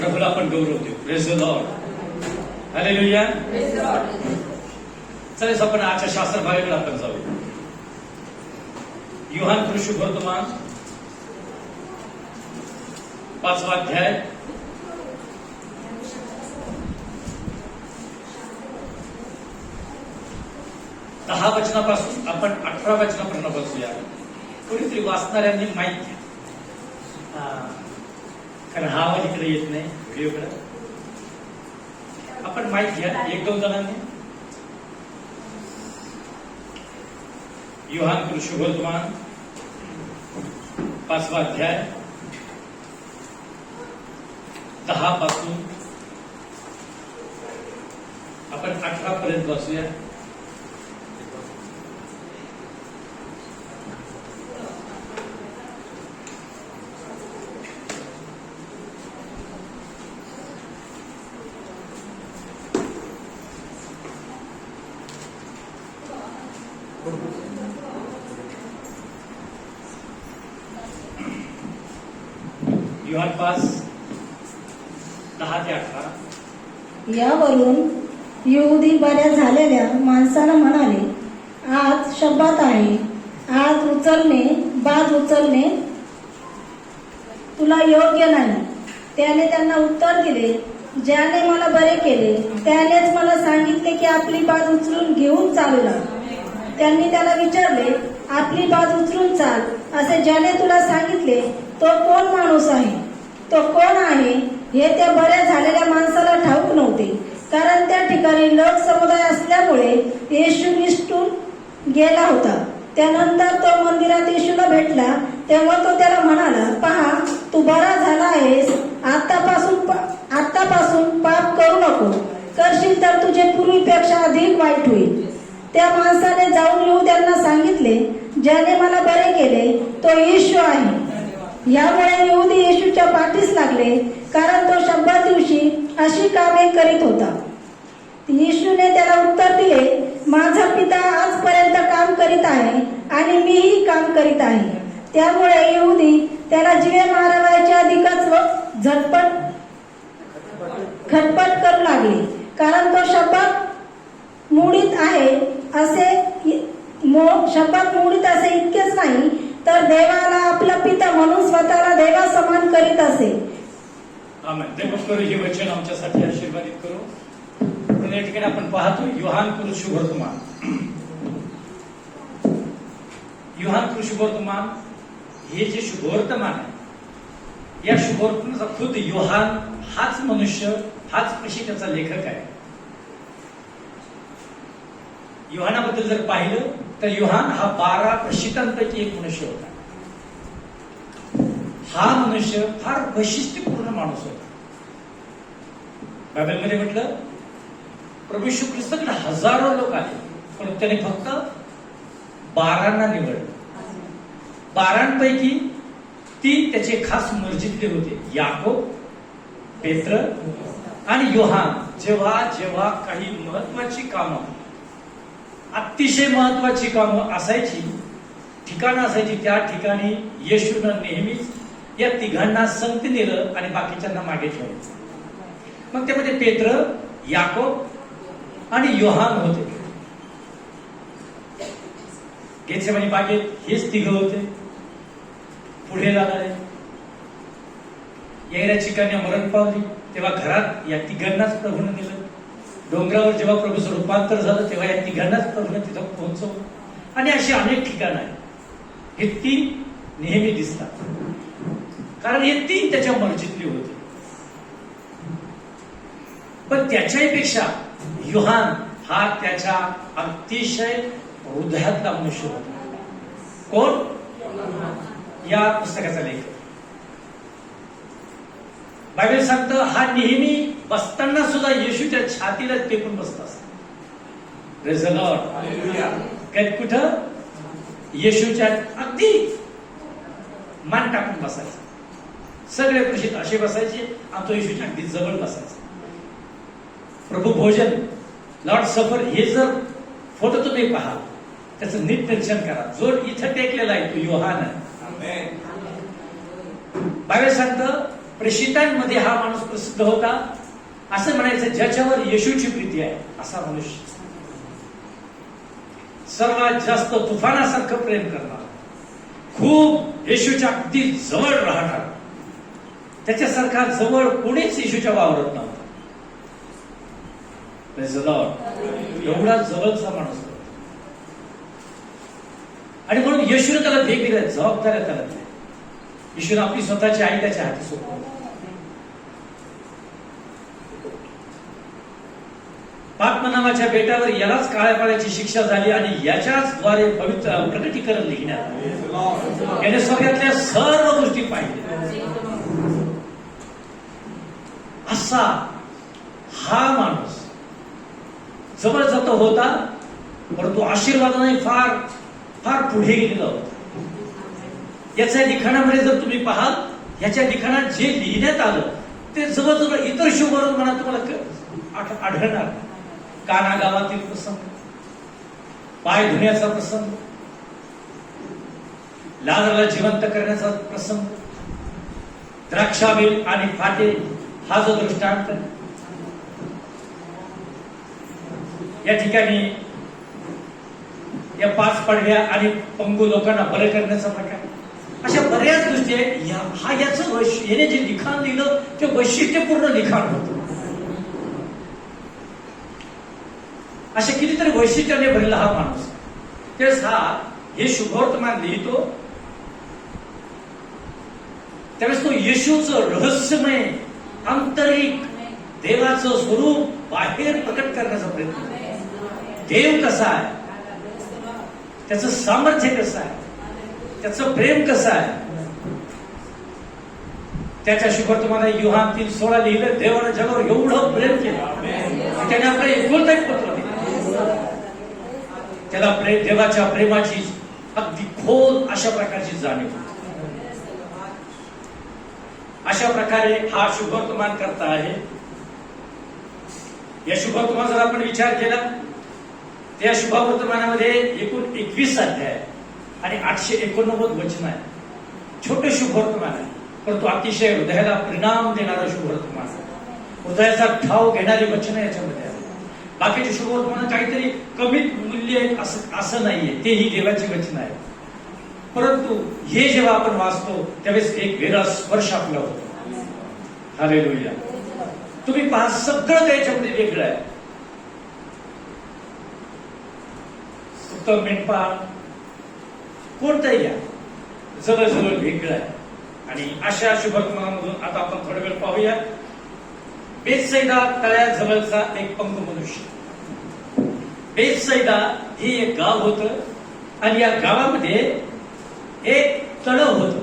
प्रभूला आपण गौरव देऊ. Praise the Lord. Hallelujah. चला आपण आजच्या शास्त्र भागाकडे आपण जाऊ. योहान कृषी वर्तमान 5वा अध्याय 10 वचनापासून आपण 18 वचनापर्यंत बसूया. कोणीतरी वाचणाऱ्यांनी माहित घ्या, कारण हा आवाज इकडे येत नाही व्हिडिओकडे. आपण माहित घ्या 1-2 जणांनी. योहान कृषी वर्तमान 5वा अध्याय 10 पासून आपण 18 पर्यंत बसूया. योहान 5:10 ते 18. यावरून यहुदी बऱ्या झालेल्या माणसाला म्हणाले, आज शब्बात आहे, आज बाज उचलणे तुला योग्य नाही. त्याने त्यांना उत्तर दिले, ज्याने मला बरे केले त्यानेच मला सांगितले की आपली बाज उचलून घेऊन चालू लाग. त्यांनी त्याला विचारले, आपली बाज उचलून चाल असे ज्याने तुला सांगितले तो कोण माणूस आहे? तो कोण आहे हे त्या बऱ्या झालेल्या माणसाला ठाऊक नव्हते, कारण त्या ठिकाणी लोक समुदाय असल्यामुळे येशू निसटून गेला होता. त्यानंतर तो मंदिरात येशूला भेटला, तेव्हा तो त्याला म्हणाला, पहा, तू बरा झाला आहेस. आतापासून पाप करू नको. करशील तर तुझे पूर्वीपेक्षा अधिक वाईट होईल. त्या माणसाने जाऊन यहुद्यांना सांगितले, ज्याने मला बरे केले तो येशू आहे. यामुळे यहुदी येशूच्या पाठीस लागले, कारण तो शब्दात दिवशी अशी कामे करीत होता. येशूने त्याला उत्तर दिले, माझा पिता आजपर्यंत काम करीत आहे आणि मीही काम करीत आहे. त्यामुळे यहुदी त्याला जीवे मारावयाच्या अधिकच खटपट करू लागले, कारण तो शब्दात मोडीत असे इतकेच नाही, तर देवाला आपला पिता म्हणून स्वतःला देवा समान करीत असे. आमेन. देव करू हे वचन आमच्यासाठी आशीर्वादित करू. पण या ठिकाणी आपण पाहतो योहान कृषी वर्तमान. योहान कृषी वर्तमान हे जे शुभवर्तमान आहे, या शुभवर्तमानाचा खुद योहान हाच मनुष्य, हाच प्रशिक्षकाचा लेखक आहे. योहानाबद्दल जर पाहिलं तर योहान हा 12 प्रशिक्षकांपैकी एक मनुष्य होता. हा मनुष्य फार वैशिष्ट्यपूर्ण माणूस होता. बायबलमध्ये म्हटलं, प्रभू येशू ख्रिस्ताकडे हजारो लोक आले, पण त्याने फक्त 12 निवडलं. 12पैकी 3 त्याचे खास मर्जीतले होते, याकोब, पेत्र आणि योहान. जेव्हा जेव्हा काही महत्वाची कामं, अतिशय महत्वाची कामं असायची, ठिकाणं असायची, त्या ठिकाणी येशूनं नेहमीच या 3घांना संगती नेलं आणि बाकीच्यांना मागे ठेवलं. मग त्यामध्ये पेत्र, याकोब आणि योहान होते. गेत्सेमानी बागेत हेच 3 होते. पुढे लागले, येणाऱ्या कन्या मरण पावली, तेव्हा घरात या 3घांनाच प्रभूने नेलं. डोंगरावर जेव्हा प्रभूचं रूपांतर झालं, तेव्हा या 3घांनाच प्रभूने तिथं पोहोचवलं. आणि अशी अनेक ठिकाणं आहेत. हे 3 नेहमी दिसतात, कारण हे 3 त्याच्या मर्जीतले होते. पण त्याच्यापेक्षा योहान हा त्याच्या अतिशय हृदयातला मनुष्य होता. कोण? या पुस्तकाचा लेखक. बायबल सांगतं, हा नेहमी बसताना सुद्धा येशूच्या छातीला टेकून बसत असतो. Praise the Lord. कुठं? येशूच्या अगदी मान टाकून बसायचं. सगळे प्रशित असे बसायचे आणि तो येशूच्या अगदी जवळ बसायचा. प्रभू भोजन, लॉर्ड सफर, हे जर फोटो तुम्ही पहा, त्याचं नीट निरीक्षण करा. जो इथं टेकलेला आहे तो योहान आहे. बायबल सांगतं, प्रेषितांमध्ये हा माणूस प्रसिद्ध होता. असं म्हणायचं ज्याच्यावर येशूची प्रीती आहे असा मनुष्य. सर्वात जास्त तुफानासारखं प्रेम करणार, खूप येशूच्या अगदी जवळ राहणार, त्याच्यासारखा जवळ कोणीच येशूच्या वावरत नव्हता. एवढा जवळचा माणूस होता. आणि म्हणून येशूने त्याला भेट दिल्या, जबाबदाऱ्या त्याला दिल्या. येशूने आपली स्वतःची आई त्याच्या हाती सोपवली. पात्मा नावाच्या बेटावर यालाच काळ्या पाण्याची शिक्षा झाली आणि याच्याच द्वारे पवित्र प्रकटीकरण लिहिण्यात याने स्वर्गातल्या सर्व गोष्टी पाहिल्या. असा हा माणूस जवळ जात होता, परंतु आशीर्वादाने फार फार पुढे गेलेला होता. याच्या लिखाणामध्ये जर तुम्ही पाहाल, याच्या लिखाणात जे लिहिण्यात आलं ते जवळजवळ इतर शुभवरून म्हणा तुम्हाला आढळणार. काना गावातील प्रसंग, पाय धुण्याचा प्रसंग, लाजराला जिवंत करण्याचा प्रसंग, द्राक्षावेल आणि फाटे हा जो दृष्टांत, या ठिकाणी या 5 पडव्या आणि पंगू लोकांना बरे करण्याचा प्रकार, अशा बऱ्याच गोष्टी आहेत. हा याचं याने जे लिखाण दिलं ते वैशिष्ट्यपूर्ण लिखाण होतं. अशा कितीतरी वैशिष्ट्याने भरलेला हा माणूस. तेच हा हे शुभवर्तमान लिहितो त्यावेळेस तो येशूचं रहस्यमय आंतरिक देवाचं स्वरूप बाहेर प्रकट करण्याचा प्रयत्न. देव कसा आहे, त्याचं सामर्थ्य कसं आहे, त्याचं प्रेम कसं आहे. त्याच्या शुभवर्तमानात योहान 3:16 लिहिलं, देवाने जगावर एवढं प्रेम केलं त्याने आपल्याला एकुलता एक पुत्र दिलं. त्याला देवाच्या प्रेमाची अगदी खोल अशा प्रकारची जाणीव. अशा प्रकारे हा शुभवर्तमान करता आहे. या शुभवर्तमान जर आपण विचार केला, त्या शुभवर्तमानामध्ये एकूण 21 अध्याय आणि 889 वचन आहे. छोटे शुभवर्तमान आहे, परंतु अतिशय हृदयाला परिणाम देणारं शुभवर्तमान आहे. हृदयाचा ठाव घेणारी वचन याच्यामध्ये आहे. बाकीचे शुभवर्तमान काहीतरी कमी मूल्य आहे असं नाहीये, तेही देवाची वचन आहे. परंतु हे जेव्हा आपण वाचतो त्यावेळेस एक वेगळा स्पर्श आपला होतो. हालेलुया. तुम्ही पहा, सगळं त्याच्यामध्ये वेगळं आहे. उत्तम मेंढपाळ कोणताही घ्या, जवळजवळ वेगळं आहे. आणि अशा शुभवर्तमानामधून आता आपण थोडा वेळ पाहूया. बेतसैदा तळ्याजवळचा एक पंगू मनुष्य. बेतसैदा हे एक गाव होतं आणि या गावामध्ये एक तळं होतं.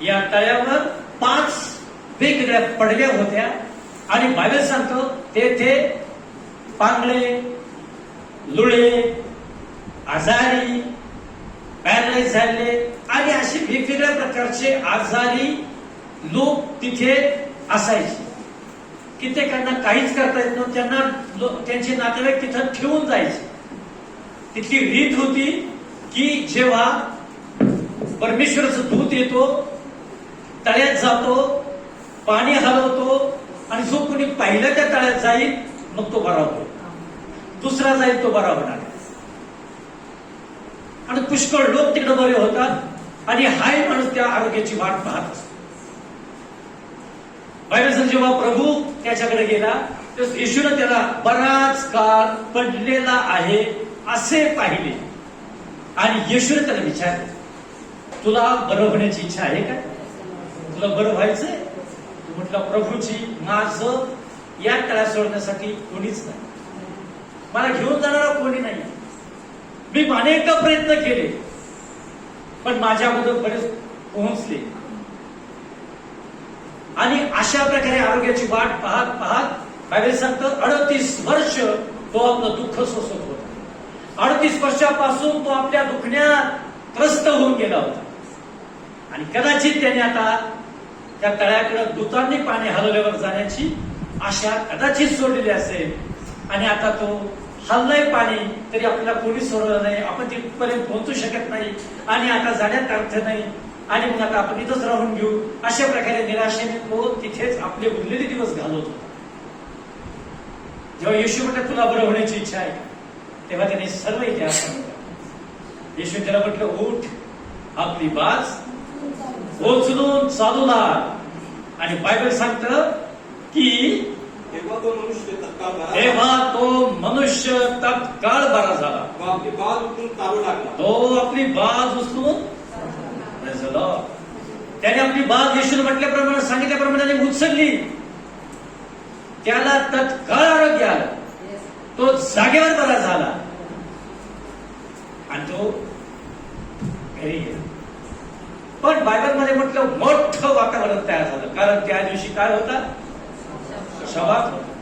या तळ्यावर 5 वेगवेगळ्या पडव्या होत्या आणि बायबल सांगतो तेथे पांगळे, लुळे, आजारी, पॅरालाइज झाले आणि असे वेगवेगळ्या प्रकारचे आजारी लोक तिथे असायचे. कित्येकांना काहीच करता येत नव्हतं, त्यांना त्यांचे नातेवाईक तिथं ठेवून जायचे. तिथली रीत होती की जेव्हा परमेश्वराचा दूत येतो, तळ्यात जातो, पाणी हलवतो आणि जो कोणी पहिला त्या तळ्यात जाईल मग तो बरा होईल, दुसरा जाईल तो बरा होणार. आणि पुष्कळ लोक तिकडे बरे होतात आणि हाय माणूस त्या आरोग्याची वाट पाहत असतो. बायबल जेव्हा प्रभू त्याच्याकडे गेला तेव्हा येशूने त्याला बराच काळ पडलेला आहे असे पाहिले आणि येशूने त्याला विचारले, तुला बरं होण्याची इच्छा आहे का? तुला बरं व्हायचंय? तू म्हटला, प्रभूची माझं या तळ्यात सोडण्यासाठी कोणीच नाही, मला घेऊन जाणारा कोणी नाही. मी अनेक प्रयत्न केले पण माझ्याबद्दल बरेच पोहोचले. आणि अशा प्रकारे आरोग्याची वाट पाहत पाहत बायबल सांगतं 38 वर्ष तो आपलं दुःख सोसत होता. 38 वर्षापासून तो आपल्या दुखण्यात त्रस्त होऊन गेला होता. आणि कदाचित त्याने आता त्या तळ्याकडे दूतांनी पाणी हलवल्यावर जाण्याची आशा कदाचित सोडलेली असेल. आणि आता तो हललंय पाणी तरी आपल्याला कोणी सोडलं नाही, आपण तिथपर्यंत पोहोचू शकत नाही आणि आता जाण्यात अर्थ नाही. आणि मग आता आपण इथंच राहून घेऊ, अशा प्रकारे निराशेने तो तिथेच आपले उरलेले दिवस घालवत होता. जेव्हा येशू म्हटलं तुला बरं होण्याची इच्छा आहे का, तेव्हा त्याने सर्व इतिहास सांगितला. येशू त्याला म्हटलं उठ, आपली बाज उचलून चालू लाग. आणि बायबल सांगतं की तेव्हा तो मनुष्य तत्काळ बरा झाला, आपली बाज उचलून चालू लागला. तो आपली बाज उचलून त्याने आपली बाज येशूने म्हटल्याप्रमाणे सांगितल्याप्रमाणे उचलली. त्याला तत्काळ आरोग्य आलं, तो जागेवर बरा झाला आणि तो घरी गेला. पण बायबलमध्ये म्हटलं मोठं वातावरण तयार झालं, कारण त्या दिवशी काय होता, शबात होता.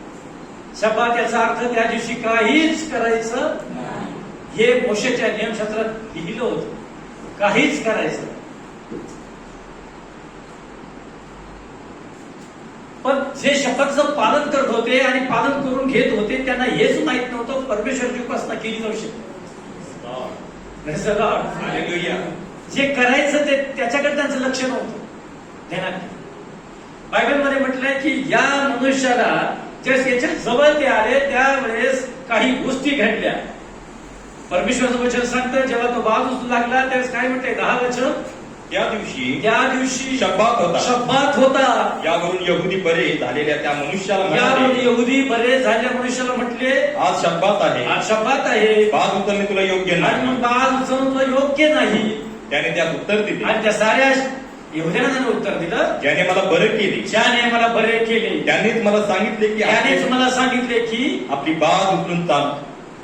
शबात याचा अर्थ त्या दिवशी काहीच करायचं, हे मोशेच्या नियमशास्त्रात लिहिलं होतं, काहीच करायचं. पण जे शपथचं पालन करत होते आणि पालन करून घेत होते त्यांना हेच माहित नव्हतं परमेश्वराची उपासना केली जाऊ शकते. जे करायचं ते त्याच्याकडे त्यांचं लक्ष नव्हतं. ध्यानात बायबलमध्ये म्हटलंय की या मनुष्याला याच्या जवळ ते आले त्यावेळेस काही गोष्टी घडल्या. परमेश्वराचं वचन सांगतं जेव्हा तो बाज उचलू लागला त्यावेळेस काय म्हणते 10 वचन, त्या दिवशी शब्बात होता. यावरून यहुदी बरे झालेल्या त्या मनुष्याला यहुदी बरे झालेल्या मनुष्याला म्हटले आज शब्बात आहे, आज शब्बात आहे, बाज उचलणे तुला योग्य आणि नाही. मग बाज उचलणं तुला योग्य नाही. त्याने त्यात उत्तर दिले आणि त्या साऱ्या यहुद्यांना त्याने उत्तर दिलं, ज्याने मला बरे केले, ज्याने मला बरे केले त्यानेच मला सांगितले की त्यानेच मला सांगितले की आपली बाज उचलून चाल.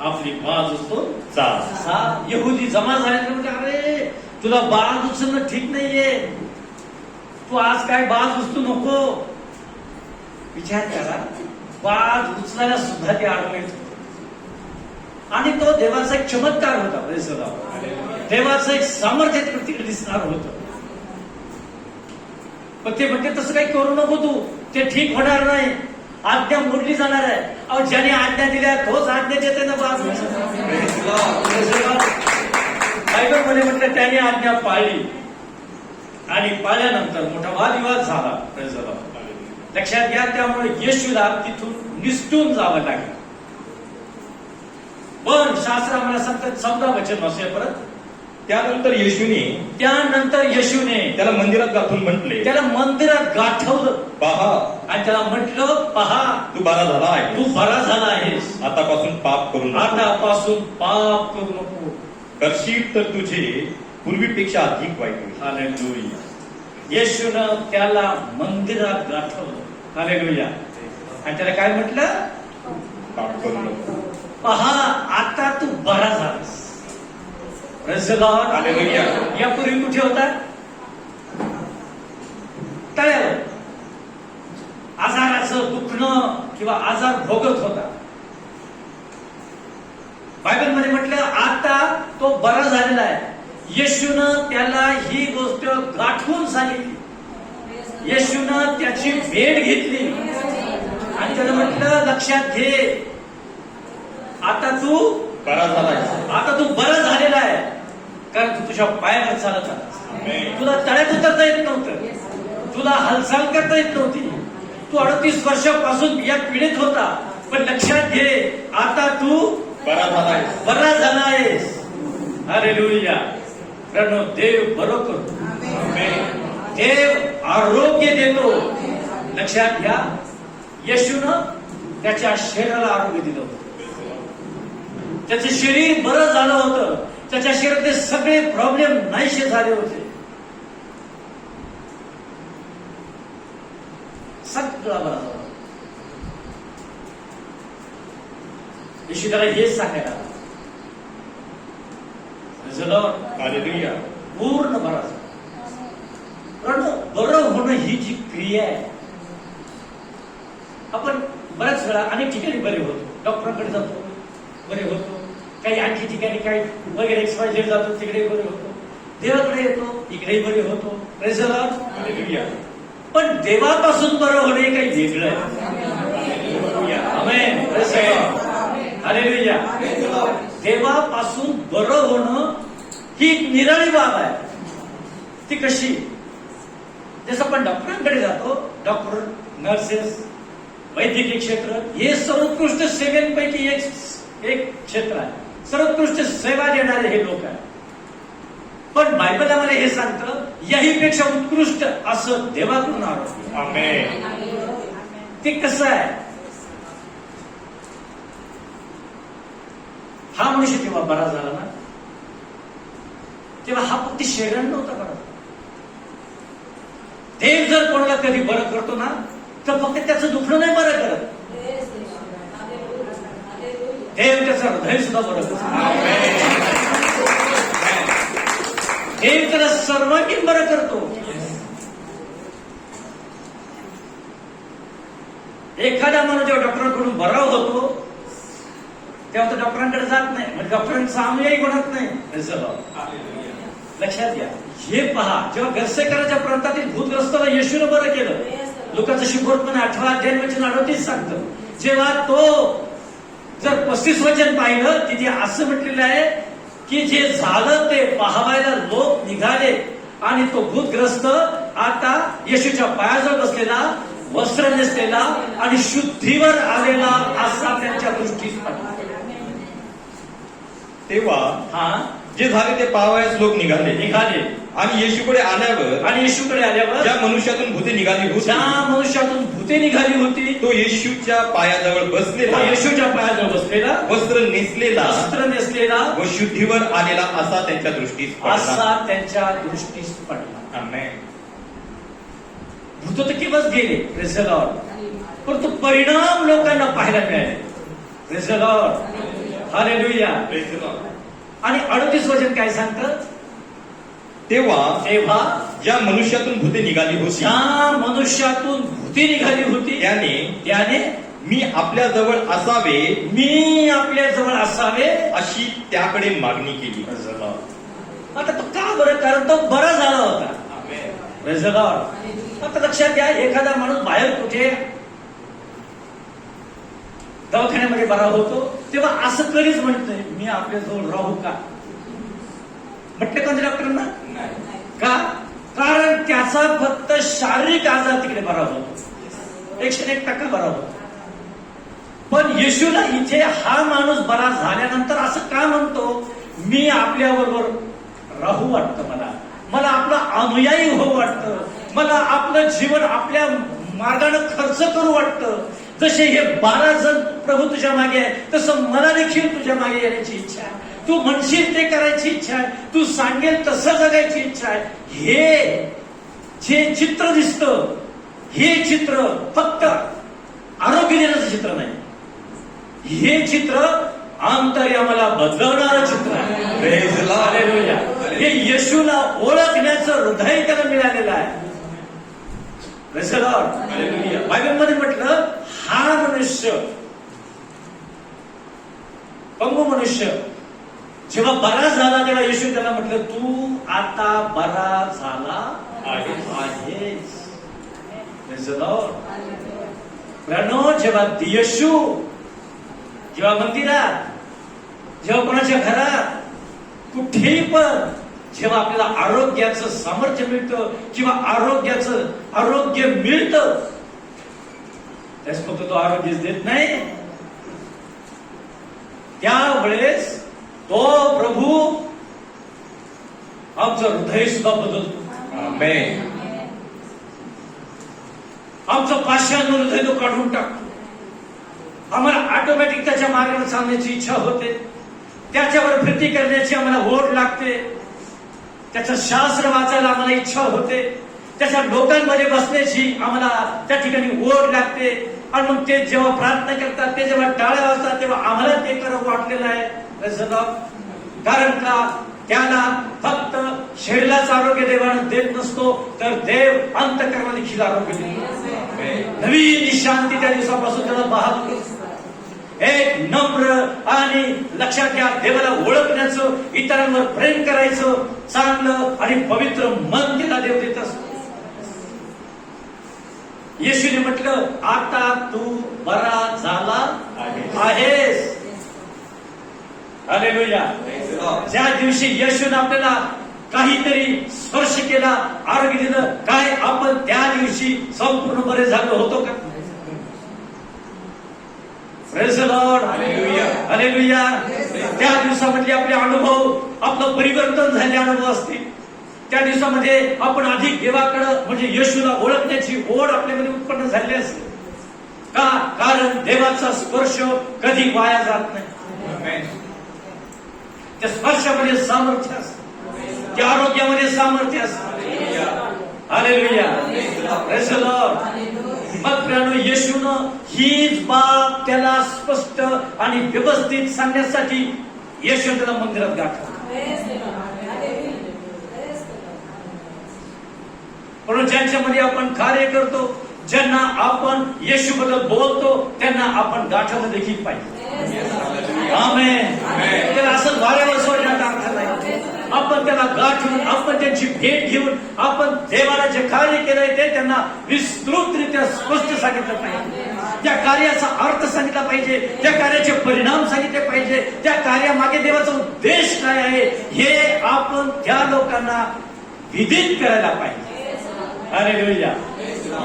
आपली बाज उचलून चाल. यहुदी जमा झाले म्हणजे अरे तुला बाज उचलणं ठीक नाहीये, तू आज काय बाज उचलू नको. विचार करा, बाज उचलायला सुद्धा ते आडवत होते. आणि तो देवाचा एक चमत्कार होता, देवाचं एक सामर्थ्य तिकडे दिसणार होतं. पण ते म्हणते तसं काही करू नको तू, ते ठीक होणार नाही, आज्ञा मोडली जाणार आहे. अहो ज्याने आज्ञा दिल्या तोच आज्ञा देते ना बाज. बायबलमध्ये म्हटलं त्याने आज्ञा पाळली आणि पाळल्यानंतर मोठा वादविवाद झाला. लक्षात घ्या, त्यामुळे येशूला तिथून निसटून जावं लागलं. पण शास्त्र आम्हाला सांगतात 14 वचन वाचूया परत. त्यानंतर येशूने त्याला मंदिरात गाठून म्हटले, त्याला मंदिरात गाठवलं, पहा, आणि त्याला म्हटलं पहा तू बरा झाला आहे, तू बरा झाला आहेस, आतापासून पाप करू नको. आतापासून पाप करू नको. करशील तर तुझे पूर्वीपेक्षा अधिक वाईट होईल. हालेलुया. येशूनं त्याला मंदिरात गाठवलं. हालेलुया. आणि त्याला काय म्हटलं, पाप करू नको. पहा आता तू बरा झालास. Praise the Lord. हालेलुया. यापूर्वी कुठे होता, तळ्यावर आजाराचं दुखणं किंवा आजार भोगत होता. बायबलमध्ये म्हटलं आता तो बरा झालेला आहे. येशूनं त्याला ही गोष्ट गाठवून सांगितली, येशूनं त्याची भेट घेतली आणि त्याला म्हटलं लक्षात घे, आता तू बरा झाला, आता तू बरा झालेला आहे, कारण तू तुझ्या पायावर चालत आलास. तुला तळ्यात उतरता येत नव्हतं, तुला हालचाल करता येत नव्हती, तू 38 वर्षापासून या पीडित होता. पण लक्षात घे, आता तू बरा झाला आहेस. हालेलुया. कारण देव बरं करतो, देव आरोग्य देतो. लक्षात घ्या, येशूनं त्याच्या शरीराला आरोग्य दिलं होतं, त्याचे शरीर बरं झालं होतं, त्याच्या शरीरातले सगळे प्रॉब्लेम नाहीसे झाले होते. सगळा बरा झाला. येशू त्याला हेच सांगायला हालेलुया. पूर्ण बरा झाला. कारण बरं होणं ही जी क्रिया आहे, आपण बऱ्याच वेळा अनेक ठिकाणी बरे होतो, डॉक्टरांकडे जातो बरे होतो, काही आणखी ठिकाणी काही वगैरे XYZ जातो तिकडे बरे होतो, देवाकडे येतो इकडेही बरे होतो. Praise the Lord. हालेलुया. पण देवापासून बरं होणे काही वेगळं आहे. Amen. Praise the Lord. Hallelujah. देवापासून बरं होणं ही एक निराळी बाब आहे. ती कशी? जसं आपण डॉक्टरांकडे जातो, डॉक्टर, नर्सेस, वैद्यकीय क्षेत्र हे सर्वोत्कृष्ट सेवेंपैकी एक क्षेत्र आहे. सर्वोत्कृष्ट सेवा देणारे हे लोक आहेत. पण बायबल आम्हाला हे सांगतं, याहीपेक्षा उत्कृष्ट असं देवाकडून आरोग्य. आमेन. ते कसं आहे? हा मनुष्य तेव्हा बरा झाला ना, तेव्हा हा फक्त शरीराने नव्हता बरा. देव जर कोणाला कधी बरं करतो ना, तर फक्त त्याचं दुखणं नाही बरं करत, देव त्याचं हृदय सुद्धा बरं करतो. देव त्याला सर्वांगीण बरं करतो. एखादा माणूस जेव्हा डॉक्टरांकडून बरा होतो, तेव्हा तो डॉक्टरांकडे जात नाही, म्हणजे डॉक्टरांचा अनुयायी बनत नाही. लक्षात घ्या, हे पहा, जेव्हा गरसेकराच्या प्रांतातील भूतग्रस्ताला येशूनं बरं केलं, लोकांचं शिबोरपण 8 अध्याय 38 सांगतं. जेव्हा तो जर 35 वचन पाहिलं, तिथे असं म्हटलेलं आहे की जे झालं ते पाहावायला लोक निघाले आणि तो भूतग्रस्त आता येशूच्या पायाजवळ बसलेला, वस्त्र नेसलेला आणि शुद्धीवर आलेला असा त्यांच्या दृष्टीस पडला. तेव्हा जे झाले ते पाहावयास लोक निघाले आणि येशूकडे आल्यावर ज्या मनुष्यातून भूते निघाली होती, तो येशूच्या पायाजवळ बसलेला, वस्त्र नेसलेला व शुद्धीवर आलेला असा त्यांच्या दृष्टीस पडला. आमेन. भूत तर केव्हाच गेले, प्रेज द लॉर्ड, परंतु परिणाम लोकांना पाहायला मिळाले. Praise the Lord, hallelujah. आणि 38 वचन काय सांगतं? तेव्हा ज्या मनुष्यातून भूते निघाली होती, त्याने मी आपल्या जवळ असावे अशी त्याकडे मागणी केली. आता तो का बरं? कारण तो बरा झाला होता. Praise the Lord. आता लक्षात घ्या, एखादा माणूस बाहेर कुठे दवाखान्यामध्ये बरा होतो, तेव्हा असं कधीच म्हणत नाही, मी आपल्याजवळ राहू का? म्हटलं का डॉक्टरांना? का? कारण त्याचा फक्त शारीरिक आजार तिकडे बरा होतो, 101% बरा होतो. पण येशूला इथे हा माणूस बरा झाल्यानंतर असं का म्हणतो? मी आपल्याबरोबर राहू वाटतं, मला आपला अनुयायी होऊ वाटतं, मला आपलं जीवन आपल्या मार्गाने खर्च करू वाटतं. जसे हे 12 जण प्रभू तुझ्या मागे आहे, तसं मला देखील तुझ्या मागे येण्याची इच्छा आहे. तू म्हणशील ते करायची इच्छा आहे, तू सांगेल तसं जगायची इच्छा आहे. हे जे चित्र दिसतं, हे चित्र फक्त आरोग्य देण्याचं चित्र नाही, हे चित्र आंतर्याला बदलवणारं चित्र आहे. हे येशूला ओळखण्याचं हृदय त्याला मिळालेलं आहे. बायबलमध्ये म्हटलं, हा मनुष्य, पंगू मनुष्य जेव्हा बरा झाला, तेव्हा येशू त्याला म्हटलं, तू आता बरा झाला आहेस. जेव्हा येशू, जेव्हा मंदिरात, जेव्हा कोणाच्या घरात, कुठेही पण जेव्हा आपल्याला आरोग्याचं सामर्थ्य मिळतं किंवा आरोग्य मिळतं, त्याच फक्त तो आरोग्यच देत नाही, त्यावेळेस तो प्रभू आमचं हृदय सुद्धा बदलतो. आमेन. आमचं पाषाण हृदय तो काढून टाकतो. आम्हाला ऑटोमॅटिक त्याच्या मार्गाने चालण्याची इच्छा होते, त्याच्यावर प्रीती करण्याची आम्हाला ओढ लागते, त्याचं शास्त्र वाचायला आम्हाला इच्छा होते, त्याच्या लोकांमध्ये बसण्याची आम्हाला त्या ठिकाणी ओढ लागते. आणि मग ते जेव्हा प्रार्थना करतात, ते जेव्हा टाळ्या वाजतात, तेव्हा आम्हाला ते करावं वाटलेलं आहे. कारण का? त्याला फक्त शरीराचं आरोग्य देवानं देत नसतो, तर देव अंतःकरणाला देखील आरोग्य देतो. नवीन शांती त्या दिवसापासून त्याला बहाल. एक नम्र आणि लक्षात घ्या, देवाला ओळखण्याचं, इतरांवर प्रेम करायचं, चांगलं आणि पवित्र मन त्याला देव देत असतो. येशूने म्हटलं, आता तू बरा झाला आहेस. हालेलुया. ज्या दिवशी येशूने आपल्याला काहीतरी स्पर्श केला, आरोग्य दिलं, काय आपण त्या दिवशी संपूर्ण बरे झालो होतो का? Praise the Lord. हालेलुया. त्या दिवसामधले आपले अनुभव, आपलं परिवर्तन झाले अनुभव असतील. त्या दिवसामध्ये आपण अधिक देवाकडं म्हणजे येशूला ओळखण्याची ओढ आपल्यामध्ये उत्पन्न झाली असेल का? कारण देवाचा स्पर्श कधी वाया जात नाही. त्या स्पर्शामध्ये सामर्थ्य असतं, त्या आरोग्यामध्ये सामर्थ्य असतं. हालेलुया. Praise the Lord. मग प्रियानो, येशूनं हीच बाब त्याला स्पष्ट आणि व्यवस्थित सांगण्यासाठी येशू त्याला मंदिरात गाठलं. म्हणून ज्यांच्यामध्ये आपण कार्य करतो, ज्यांना आपण येशूबद्दल बोलतो, त्यांना आपण गाठवलं देखील पाहिजे. आमेन. त्याला असं वाऱ्यावर सोडण्याचा अर्थ नाही. आपण त्याला गाठून, आपण त्यांची भेट घेऊन, आपण देवाला जे कार्य केलंय ते त्यांना विस्तृतरित्या स्पष्ट सांगितलं पाहिजे. त्या कार्याचा अर्थ सांगितला पाहिजे, त्या कार्याचे परिणाम सांगितले पाहिजे, त्या कार्यामागे देवाचा उद्देश काय आहे हे आपण त्या लोकांना विदित करायला पाहिजे. हालेलुया.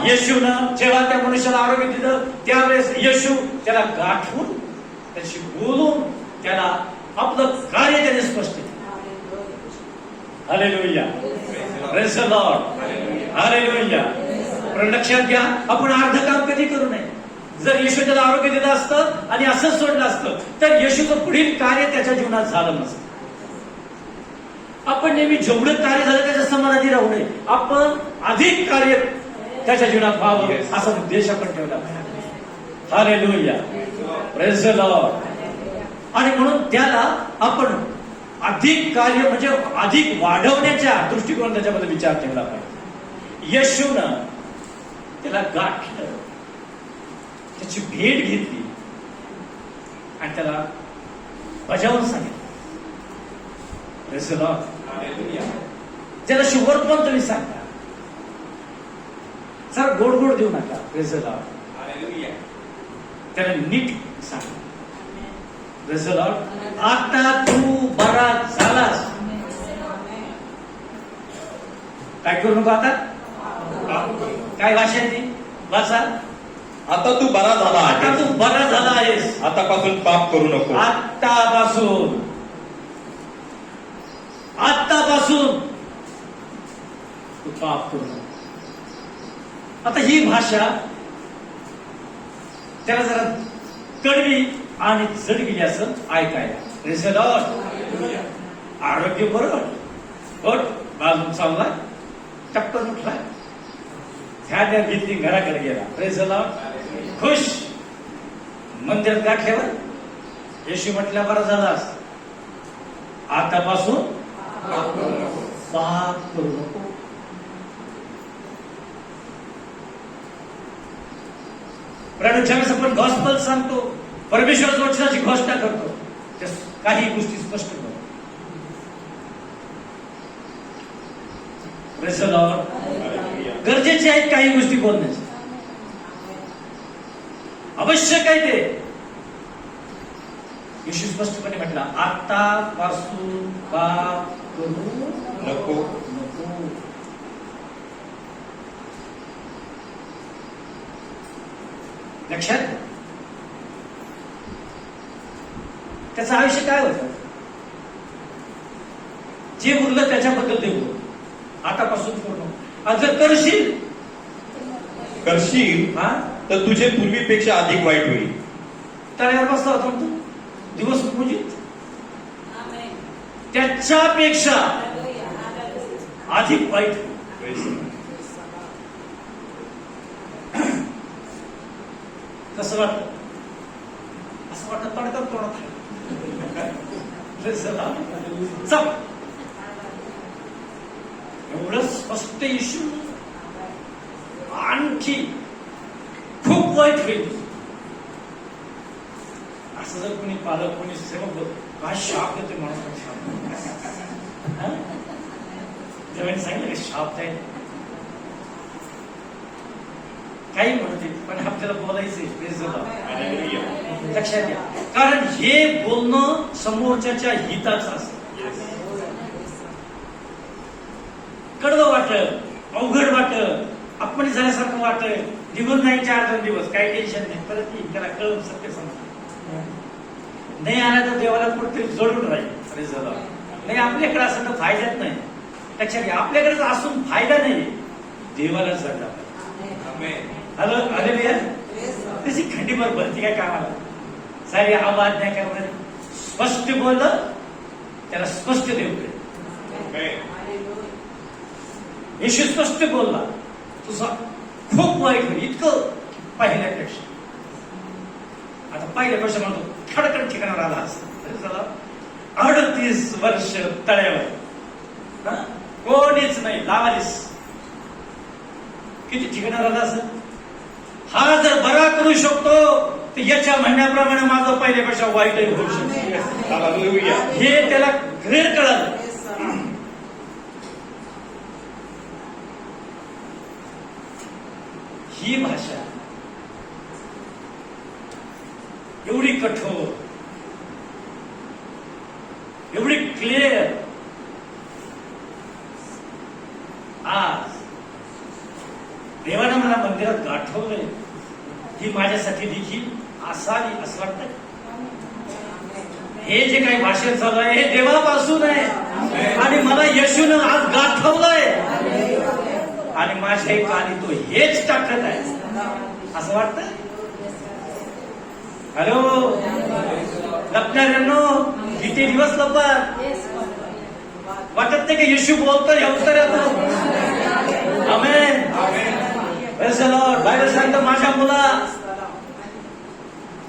येशूनं जेव्हा त्या मनुष्याला आरोग्य दिलं, त्यावेळेस येशू त्याला गाठून, त्याशी बोलून, त्याला आपलं कार्य त्याने स्पष्ट केलं. Hallelujah. Praise the Lord. Hallelujah. लक्षात घ्या, आपण अर्ध काम कधी करू नये. जर येशू त्याला आरोग्य दिलं असतं आणि असंच सोडलं असतं तर येशूचं पुढील कार्य त्याच्या जीवनात झालं नसतं. आपण नेहमी जेवढं कार्य झालं त्याच्या समाधानी राहू नये. आपण अधिक कार्य त्याच्या जीवनात व्हावं असा उद्देश आपण ठेवला पाहिजे. हालेलुया. Praise the Lord. आणि म्हणून त्याला आपण अधिक कार्य म्हणजे अधिक वाढवण्याच्या दृष्टिकोन त्याच्यामध्ये विचार ठेवला पाहिजे. येशूनं त्याला गाठलं, त्याची भेट घेतली आणि त्याला बजावून सांगितलं. ज्याला शुगर पण तुम्ही सांगा, जरा गोड गोड देऊ नका. Praise the Lord. त्याला नीट सांगा. Praise the Lord. आता तू बरा झालास. काय करू नको आता? काय भाषा आहे ती? वाचा. आता तू बरा झाला आता आहेस. तू बरा झाला आहेस. आतापासून पाप करू नको. आतापासून तू पाप करू नको. आता ही भाषा त्याला जरा कडवी आणि जड गेली असं ऐकायला. Praise the Lord. आरोग्य बरोबर बाजून चाललाय, टप्पन उठलाय, ह्या घेतली, घराकडे गेला. Praise the Lord. खुश. मंदिरात गाठल्यावर येशू म्हटल्या बरा झालास, आतापासून पाप करू नको. ज्यावेळेस आपण गॉस्पल सांगतो, परमेश्वराच्या वचनाची घोषणा करतो, त्या काही गोष्टी स्पष्ट करतो. Praise the Lord. गरजेचे आहेत काही गोष्टी बोलण्याच्या, आवश्यक आहे ते. येशू स्पष्टपणे म्हटला, आतापासून पाप करू नको. नको. लक्षात घ्या. त्याचं आयुष्य काय होतं? जे बोललं त्याच्याबद्दल ते बोल. आतापासून करू. जर करशील हा तर तुझे पूर्वीपेक्षा अधिक वाईट होईल. तळ्यावर बसला होता तू दिवस म्हणजे त्याच्यापेक्षा अधिक वाईट होईल. कसं वाटत? असं वाटत तडकत तोडत एवढं स्पष्ट इश्यू आणखी खूप वाईट होईल. असं जर कोणी पालक, कोणी सेवक काय शाप देते माणूस, जेव्हा सांगितलं की शाप आहे काही म्हणते, पण आपल्याला बोलायचे. लक्षात घ्या, कारण हे बोलणं समोरच्याच्या हिताचं असतं. कडवं वाटत, अवघड वाटत, आपण झाल्यासारखं वाटत, निघून नाही 4-2 दिवस, काही टेन्शन नाही, परत येईल, त्याला कळून सत्य समजा. नाही आला तर देवाला कुठेतरी जोडून राहील. अरे झालं नाही, आपल्याकडे असं तर फायद्यात नाही. लक्षात घ्या, आपल्याकडे असून फायदा नाही, देवाला जडला. हॅलो अरे भैया, त्याची खंडीभर भरती काय कामाला, सारी आवाज नाही काय म्हणाले, स्पष्ट बोललं त्याला स्पष्ट देव कळेल. येशू स्पष्ट बोलला, तुझा खूप वाईट होईल, इतकं पहिल्यापेक्षा. आता पहिल्यापेक्षा म्हणतो खडखड ठिकाणावर आला असता. 38 वर्ष तळ्यावर, कोणीच नाही, लावालीस किती ठिकाणावर आला असं. हा जर बरा करू शकतो तर याच्या म्हणण्याप्रमाणे माझं पहिल्यापेक्षा वाईटही होऊ शकतो. हे त्याला क्लिअर कळालं. ही भाषा एवढी कठोर, एवढी क्लिअर, आज देवानं मला मंदिरात गाठवलंय, ही माझ्यासाठी देखील असावी असं वाटतंय. हे जे काही भाषण चालू आहे हे देवापासून आहे आणि मला येशूनं आज गाठवलंय आणि माझ्या कानी तो हेच टाकत आहे असं वाटतंय. हॅलो लपणाऱ्यांनो, किती दिवस लपतात, वाटत नाही की येशू बोलतो हे उत्तर येतो. आमेन. बायबल सांगतं, माझ्या मुला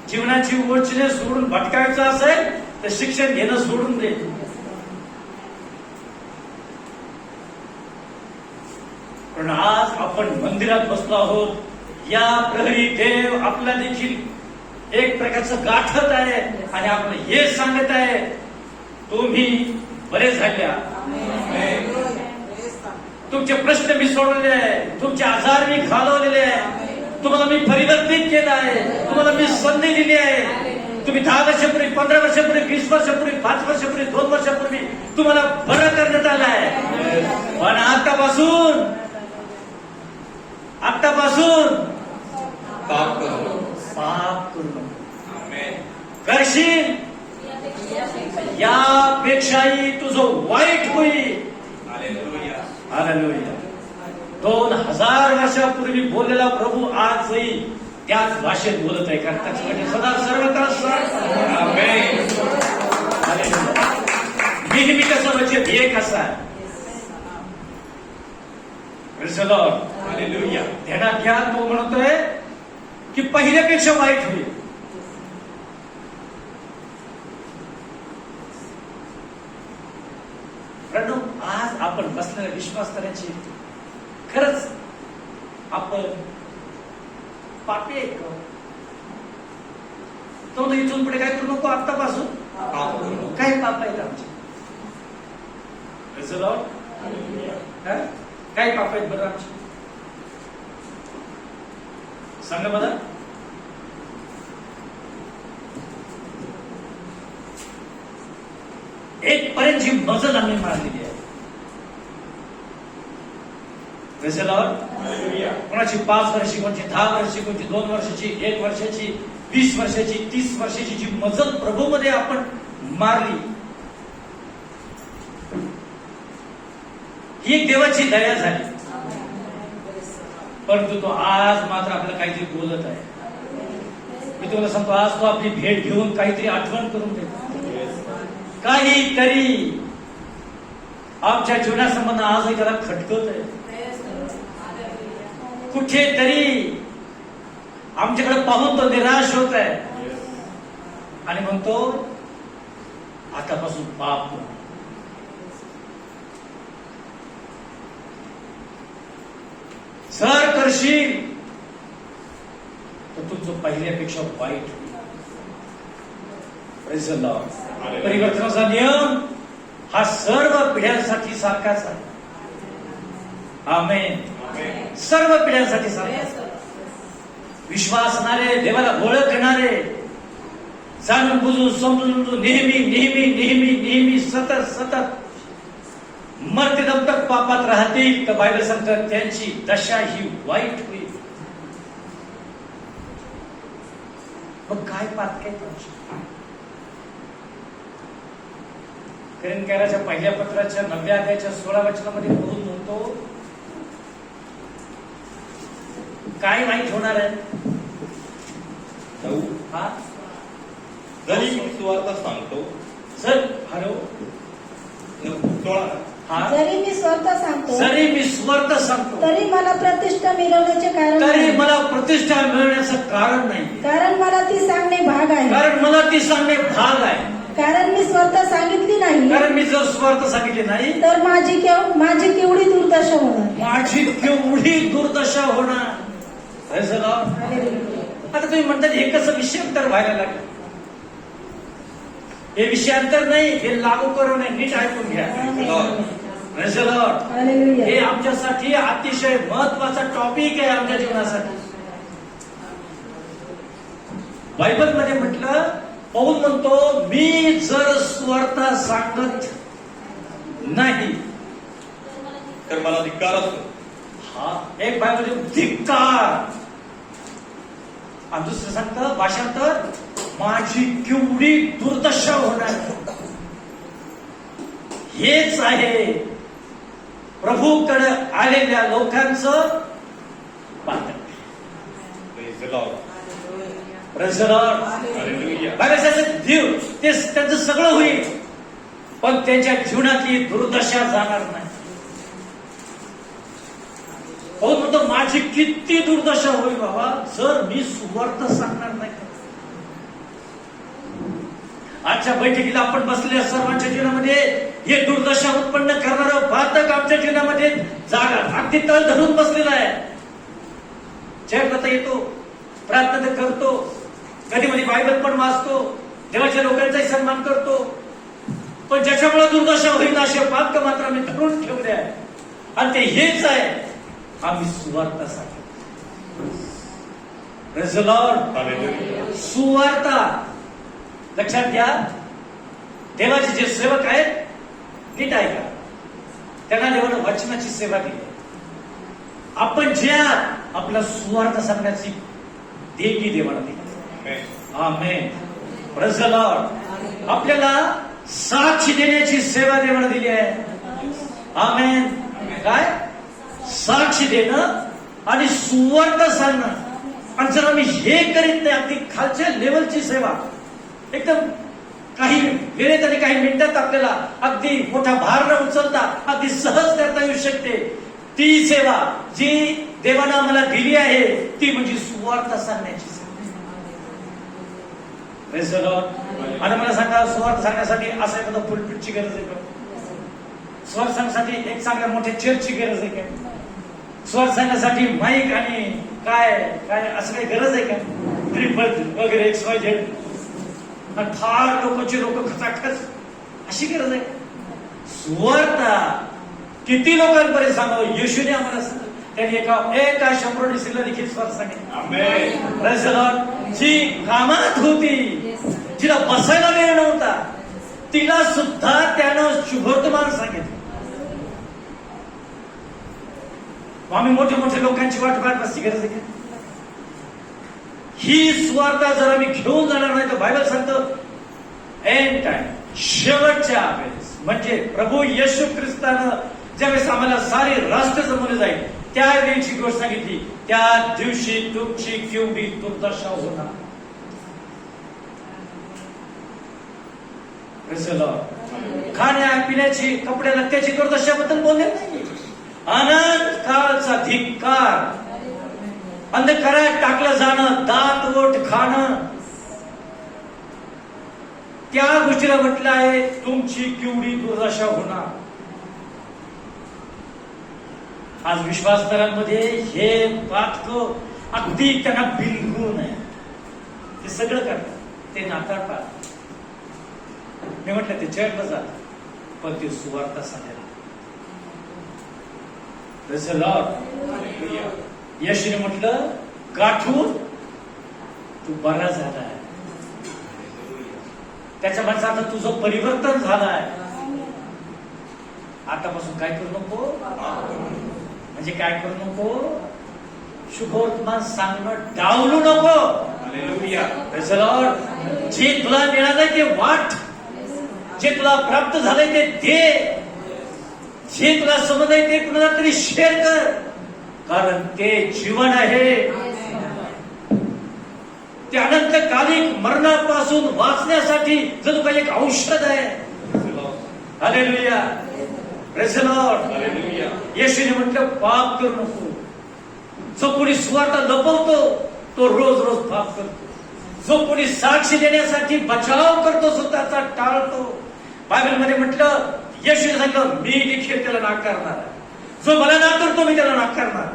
जीवनाची ओळखीने सोडून भटकायचं असेल तर शिक्षण घेणं सोडून दे. पण आज आपण मंदिरात बसलो आहोत, या प्रहरी देव आपला देखील एक प्रकारचं गाठत आहे आणि आपण हे सांगत आहे, तुम्ही बरे झाल्या, तुमचे प्रश्न मी सोडवले आहे, तुमचे आजार मी घालवलेले आहे, तुम्हाला मी परिवर्तित केलं आहे, तुम्हाला मी संधी दिली आहे. तुम्ही 10 वर्षापूर्वी, 15 वर्षापूर्वी, 20 वर्षापूर्वी, 5 वर्षापूर्वी, 2 वर्षापूर्वी तुम्हाला बरं करण्यात आलं आहे. पण आतापासून पाप करू करशील, यापेक्षाही तुझं वाईट होईल. हालेलुया. 2000 वर्षापूर्वी बोललेला प्रभू आजही त्याच भाषेत बोलत आहे, कारण त्याच्याकडे सदा सर्वत्र नेहमी कसं म्हणजे एक असा आहे. ध्यानात घ्या, तो म्हणतोय की पहिल्यापेक्षा वाईट होईल. आज आपण बसलेला विश्वास करायची, खरंच आपण पापी आहे का? तो इथून पुढे काय करू नको, आत्तापासून काय पाप आहेत आमचे? काय पाप आहेत बरं आमचे? सांगा मला. एक पर्यंत जी मजल आम्ही मारलेली आहे. कोणाची 5 वर्षी, कोणाची 10 वर्षी, कोणाची 2 वर्षाची, 1 वर्षाची, 20 वर्षाची, 30 वर्षाची जी मजल प्रभूमध्ये आपण मारली, ही एक देवाची दया झाली. परंतु तो आज मात्र आपल्याला काहीतरी बोलत आहे. मी तुम्हाला सांगतो, आज तो आपली भेट घेऊन काहीतरी आठवण करून देतो. काहीतरी आमच्या जीवनासंबंध आजही त्याला खटकत आहे. कुठेतरी आमच्याकडे पाहून तो निराश होत आहे आणि म्हणतो, आतापासून पाप जर करशील तर तुमचं पहिल्यापेक्षा वाईट होईल. परिवर्तनाचा नियम हा सर्व पिढ्यांसाठी सारखाच आहे. आमेन. सर्व पिढ्यांसाठी सारखाच. विश्वासणारे, देवाला ओळखणारे, जाणून बुजून समजून नेहमी नेहमी नेहमी नेहमी सतत मर्त्यदम तक पापात राहतील तर बायबल सांगतात त्यांची दशा ही वाईट होईल. मग काय पाप काय तुमची? करिंथ्याच्या पहिल्या पत्राच्या 9व्या अध्यायाच्या 16 वचनामध्ये पौल म्हणतो काय वाईट होणार आहे? हा जरी मी सुवार्ता सांगतो सर हॅलो हा जरी मी स्वतः सांगतो जरी मी स्वर्थ सांगतो तरी मला प्रतिष्ठा मिळवण्याचे कारण तरी नाही. मला प्रतिष्ठा मिळण्याचं कारण नाही. कारण मला ती सांगणे भाग आहे. कारण मला ती सांगणे भाग आहे. कारण मी स्वतः सांगितली नाही कारण मी जर स्वार्थ सांगितले नाही तर माझी केवढी दुर्दशा होणार. माझी केवढी दुर्दशा होणार. Praise the Lord. आता तुम्ही म्हणतात हे कसं विषयांतर व्हायला लागलं? हे विषयांतर नाही, हे लागू करू नये. नीट ऐकून घ्या. Praise the Lord. हालेलुया. हे आमच्यासाठी अतिशय महत्वाचा टॉपिक आहे आमच्या जीवनासाठी. बायबल मध्ये म्हटलं पौल म्हणतो मी जर सुवार्थ सांगत नाही तर मला धिक्कार असतो. हा एक बायबल धिक्कार. आणि दुसरं सांगतं भाषांतर माझी केवढी दुर्दशा होणार. हेच आहे प्रभूकडे आलेल्या लोकांचं पातळ. Praise the Lord. Hallelujah. देव ते त्यांचं सगळं होईल पण त्यांच्या जीवनातली दुर्दशा जाणार नाही. हो म्हणतो माझी किती दुर्दशा होईल बाबा जर मी सुवार्थ सांगणार नाही. आजच्या बैठकीला आपण बसलेल्या सर्वांच्या जीवनामध्ये हे दुर्दशा उत्पन्न करणारं बाधक आमच्या जीवनामध्ये जागा अगदी तळ धरून बसलेला आहे. चेअरला तर येतो, प्रार्थना तर करतो, कधी मध्ये बायबल पण वाचतो, देवाच्या लोकांचाही सन्मान करतो, पण ज्याच्यामुळे दुर्दशा होईल असे पाप मात्र आम्ही धरून ठेवले आहे. आणि ते हेच आहे आम्ही सुवार्ता सांगतो. Praise the Lord. Hallelujah. सुवार्ता लक्षात घ्या. देवाचे जे सेवक आहेत नीट ऐका, त्यांना देवानं वचनाची सेवा दिली. आपण ज्या आपला सुवार्थ सांगण्याची देणगी देवाला दिली. आमेन. Praise the Lord. आपल्याला साक्ष देण्याची सेवा देवाला दिली आहे. आमेन. काय साक्ष देणं आणि सुवार्थ सांगणं. आणि जर आम्ही हे करीत नाही अगदी खालच्या लेवलची सेवा एकदम काही वेळेत आणि काही मिनिटात आपल्याला अगदी मोठा भार न उचलता अगदी सहज करता येऊ शकते. ती सेवा जी देवानं आम्हाला दिली आहे ती म्हणजे सुवार्थ सांगण्याची सेवा. Praise the Lord. आणि मला सांगा सुवार्थ सांगण्यासाठी असं एखादं पुलपिटची गरज आहे का? सुवार्थ सांगण्यासाठी एक चांगल्या मोठ्या चर्चची गरज आहे का? सुवार्थ सांगण्यासाठी माईक आणि काय काय असं काही गरज आहे का? ट्रिपल वगैरे XYZ आणि फार लोक खचाखच अशी गरज आहे? सुवार्ता किती लोकांपर्यंत सांगावं? येशूने आम्हाला त्यांनी एका 100 डिसेंबरला देखील सुवार्थ सांगितलं. Praise the Lord. जी कामात होती, जिला बसायला वेळ नव्हता, तिला सुद्धा त्यानं शुभवर्तमान सांगितलं. आम्ही मोठ्या मोठ्या लोकांची वाट पाहत बसची गरज आहे का? ही सुवार्ता जर आम्ही घेऊन जाणार नाही तर बायबल सांगतं एंड टाइम शेवटच्या वेळेस म्हणजे प्रभू येशू ख्रिस्तानं ज्यावेळेस आम्हाला सारे राष्ट्र जमवले जाईल त्यावेळीची गोष्ट सांगितली. त्या दिवशी तुमची केवढी दुर्दशा होणार. खाण्या पिण्याची कपड्या लत्याची दुर्दशाबद्दल बोलले नाही. अनंत काळचा धिक्कार, अंधकारात टाकलं जाणं, दात ओठ खाणं, त्या गोष्टीला म्हटलं आहे तुमची केवढी दुर्दशा होणार. आज विश्वासदारांमध्ये हे पातक अगदी त्यांना बिलगून आहे. ते सगळं करतात, ते नाताळतात. मी म्हटलं ते चर्चला जात पण ते सुवार्ता सांगायला. Praise the Lord. येशूने म्हटलं गाठून तू बरा झालाय. त्याच्या माणसाचं तुझं परिवर्तन झालंय. आतापासून काय करू नको, म्हणजे काय करू नको, शुभवर्तमान सांगणं डावलू नको. Praise the Lord. जे तुला मिळालंय ते वाट, जे तुला प्राप्त झालंय ते दे, जे तुला समजलंय ते कुणाला तरी शेअर कर, कारण ते जीवन आहे. ते अनंतकालिक मरणापासून वाचण्यासाठी जणू काही एक औषध आहे. हालेलुया. Praise the Lord. येशूने म्हटलं पाप करू नको. जो कोणी सुवार्ता लपवतो तो रोज रोज पाप करतो. जो कोणी साक्ष देण्यासाठी बचाव करतो स्वतःचा टाळतो. बायबलमध्ये म्हटलं, येशूने सांगितलं मी देखील त्याला नाकारणार. जो मला नाकारतो मी त्याला नाकारणार.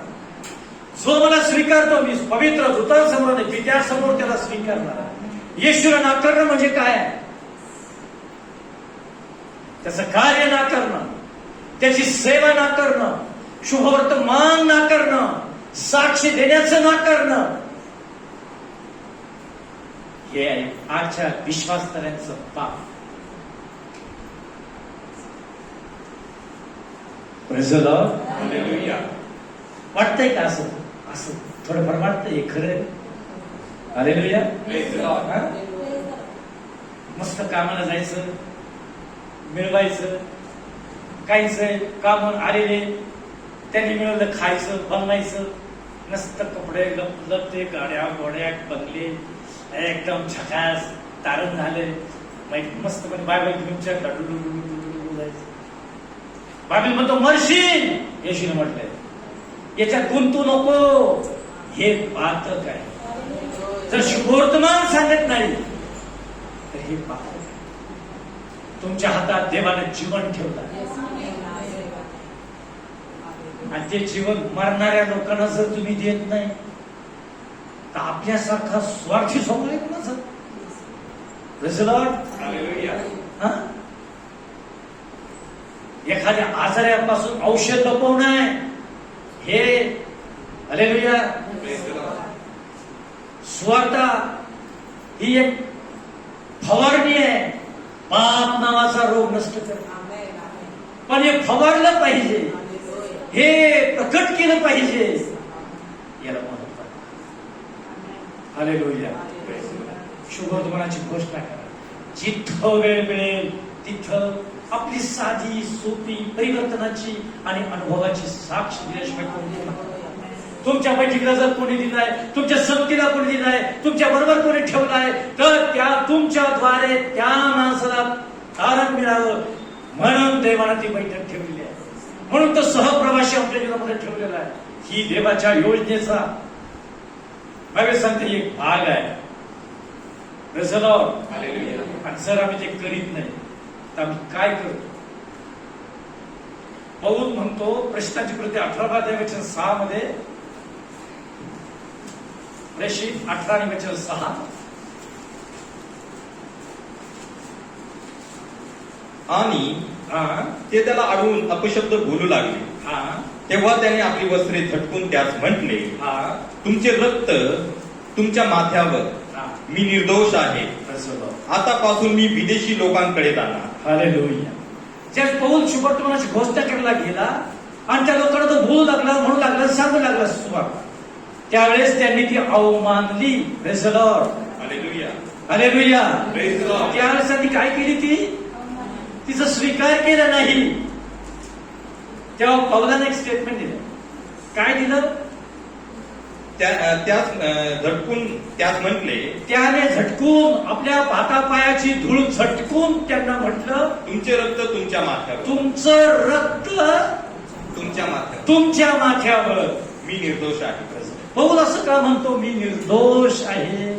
जो मला स्वीकारतो मी पवित्र दूतांसमोर आणि पित्यासमोर त्याला स्वीकारणार. येशूला नाकारणं म्हणजे काय? त्याचं कार्य नाकारणं, त्याची सेवा नाकारणं, शुभवर्तमान नाकारणं, साक्ष देण्याचं नाकारणं, हे आहे आजच्या विश्वासधाऱ्यांचं पाप. Praise the Lord. हालेलुया. वाटतंय का असं असं थोडंफार वाटतंय खरं आहे? हालेलुया. मस्त कामाला जायचं, मिळवायचं, काहीच काम आलेले त्यांनी मिळवलं खायचं, बनवायचं, नसतं कपडे लपते, गाड्या गोड्या बंगले, एकदम झकास तारण झाले, मस्तपणे बायबल घेऊन जायचं. बायबल म्हणतो मरशील, येशूने म्हटलंय याच्यात गुंतू नको. हे पातक आहे. जर शुभवर्तमान सांगत नाही तर हे पातक आहे. तुमच्या हातात देवाने जीवन ठेवलं आणि ते जीवन मरणाऱ्या लोकांना जर तुम्ही देत नाही तर आपल्यासारखा स्वार्थी स्वभाव आहे कोणाचा? Praise the Lord. हालेलुया. एखाद्या आजारापासून औषध लपवणं आहे हे. हालेलुया. स्वार्था ही एक फवारणी आहे. पाप नावाचा रोग नष्ट कर, पण हे फवारलं पाहिजे, हे प्रकट केलं पाहिजे. याला महत्व आहे. हालेलुया. शुभवर्तमानाची घोषणा करा. जिथं वेळ मिळेल तिथं आपली साधी सोपी परिवर्तनाची आणि अनुभवाची साक्ष दिल्याशिवाय कोणी नाही. तुमच्या बैठकीला जर कोणी दिलाय, तुमच्या संगतीला कोणी दिलाय, तुमच्या बरोबर कोणी ठेवलाय, तर त्या तुमच्याद्वारे त्या माणसाला तारण मिळावं म्हणून देवाने ती बैठक ठेवलेली आहे. म्हणून तो सहप्रवासी आपल्या जीवनामध्ये ठेवलेला आहे. ही देवाच्या योजनेचा बायबल सांगते एक भाग आहे. Praise the Lord. हालेलुया. आणि जर आम्ही ते करीत नाही तर आम्ही काय करतो? पौल म्हणतो प्रेषितांची कृती 18:6 मध्ये, प्रेषित 18:6, आणि ते त्याला अडवून अपशब्द बोलू लागले. तेव्हा त्याने आपली वस्त्रे झटकून त्यास म्हटले, तुमचे रक्त तुमच्या माथ्यावर, मी निर्दोष आहे. आतापासून मी विदेशी लोकांकडे जाणार. हालेलुया. ज्यावेळेस पौल शुभवर्तमानाची घोषणा करायला गेला आणि त्या लोकांना तो बोलू लागला, म्हणू लागला, सांगू लागला सुवार्ता, त्यावेळेस त्यांनी ती अवमानली. Praise the Lord. Hallelujah. Hallelujah. Praise the Lord. त्यावेळेस त्यांनी काय केली? तिचा स्वीकार केला नाही. तेव्हा पौलाने एक स्टेटमेंट दिलं. काय दिलं? त्यास झटकून त्यास म्हटले, त्याने झटकून आपल्या हातापायाची धूळ झटकून त्यांना म्हटलं, तुमचे रक्त तुमच्या माथ्यावर, तुमचं रक्त तुमच्या माथ्यावर, तुमच्या माथ्यावर, मी निर्दोष आहे. पौल असं का म्हणतो मी निर्दोष आहे?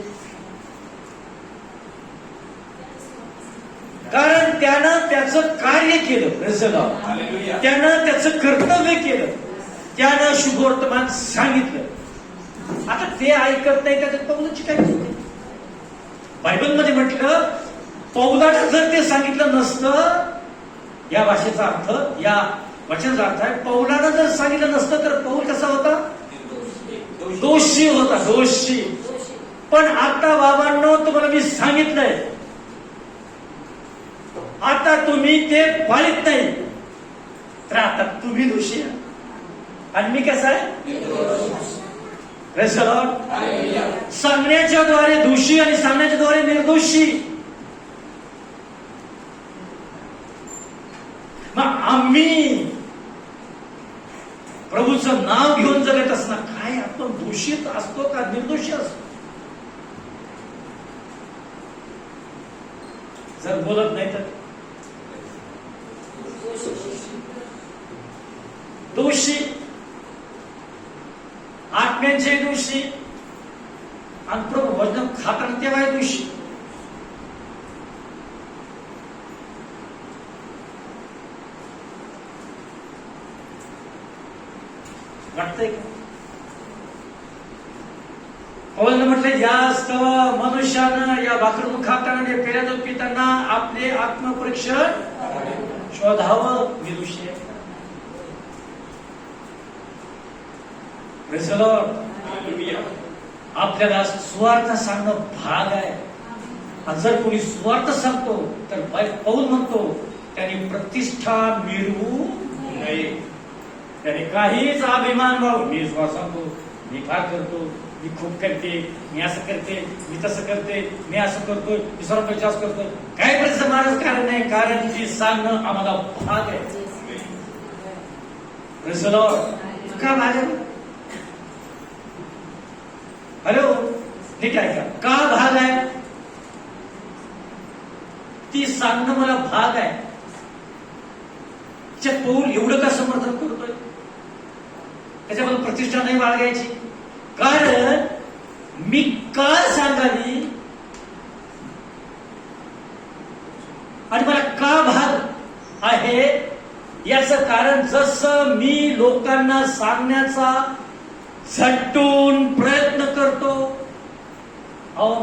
कारण त्यानं त्याचं कार्य केलं. Praise the Lord. त्यानं त्याचं कर्तव्य केलं. त्यानं शुभवर्तमान सांगितलं. आता ते ऐकत नाही, त्याच्यात पौलाची काय चूक? बायबलमध्ये म्हटलं पौलानं जर ते सांगितलं नसतं, या भाषेचा अर्थ, या वचनाचा अर्थ आहे, पौलानं जर सांगितलं नसतं तर पौल कसा होता? दोषी होता. दोषी. पण आता बाबांनो तुम्हाला मी सांगितलंय, आता तुम्ही ते पाळीत नाही. तर आता तुम्ही दोषी आहे आणि मी कसा आहे? Praise the Lord. सांगण्याच्या द्वारे दोषी आणि सांगण्याच्या द्वारे निर्दोषी. मग आम्ही प्रभूचं नाव घेऊन जगत असणार काय आपण दोषीत असतो का निर्दोषी असतो? जर बोलत नाही तर दोषी, आत्म्यांचे दोषी आणि प्रभू वचन खाताना तेव्हा दोषी. वाटतंय का? पौलनं म्हटले जास्त मनुष्यानं या भाकरून खाताना पेल्या दूध पिताना आपले आत्मपरीक्षण शोधावं. मी दोषी आहे. Praise the Lord. आपल्याला सुवार्थ सांगणं भाग आहे. आणि जर कोणी सुवार्थ सांगतो तर पौल म्हणतो त्याने प्रतिष्ठा मिळवू नये. त्याने काहीच अभिमान भाऊ मी सुवार्थ सांगतो, मी फार करतो, मी खूप करते, मी असं करते, मी तसं करते, मी असं करतोय, मी सर्व जास्त करतोय. काय प्रश्न महाराज कारण नाही, कारण की सांगणं आम्हाला भाग आहे. Praise the Lord. का भाग आहे? हॅलो, नीट ऐका. का भाग आहे? ती सांगणं मला भाग आहे. पौल एवढं का समर्थन करतोय? त्याच्याबद्दल प्रतिष्ठा नाही बाळगायची. कारण मी का सांगावी आणि मला का भाग आहे याचं कारण जसं मी लोकांना सांगण्याचा झटून प्रयत्न करतो, अहो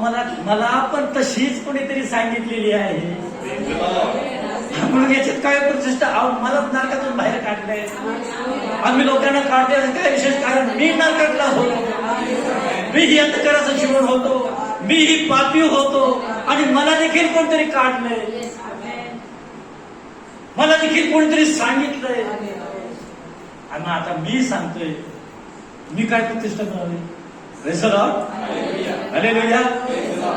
मला पण तशीच कोणीतरी सांगितलेली आहे. म्हणून याच्यात काय प्रतिष्ठा? अहो मला नरकातून बाहेर काढलंय. आम्ही लोकांना काढते काय विशेष कारण? मी नरकातला होतो, मीही अंधकाराचं जीवन होतो, मीही पापी होतो आणि मला देखील कोणतरी काढलंय, मला देखील कोणतरी सांगितलंय. आणि आता मी सांगतोय मी काय प्रतिष्ठा मिळाली? Praise the Lord. हालेलुया.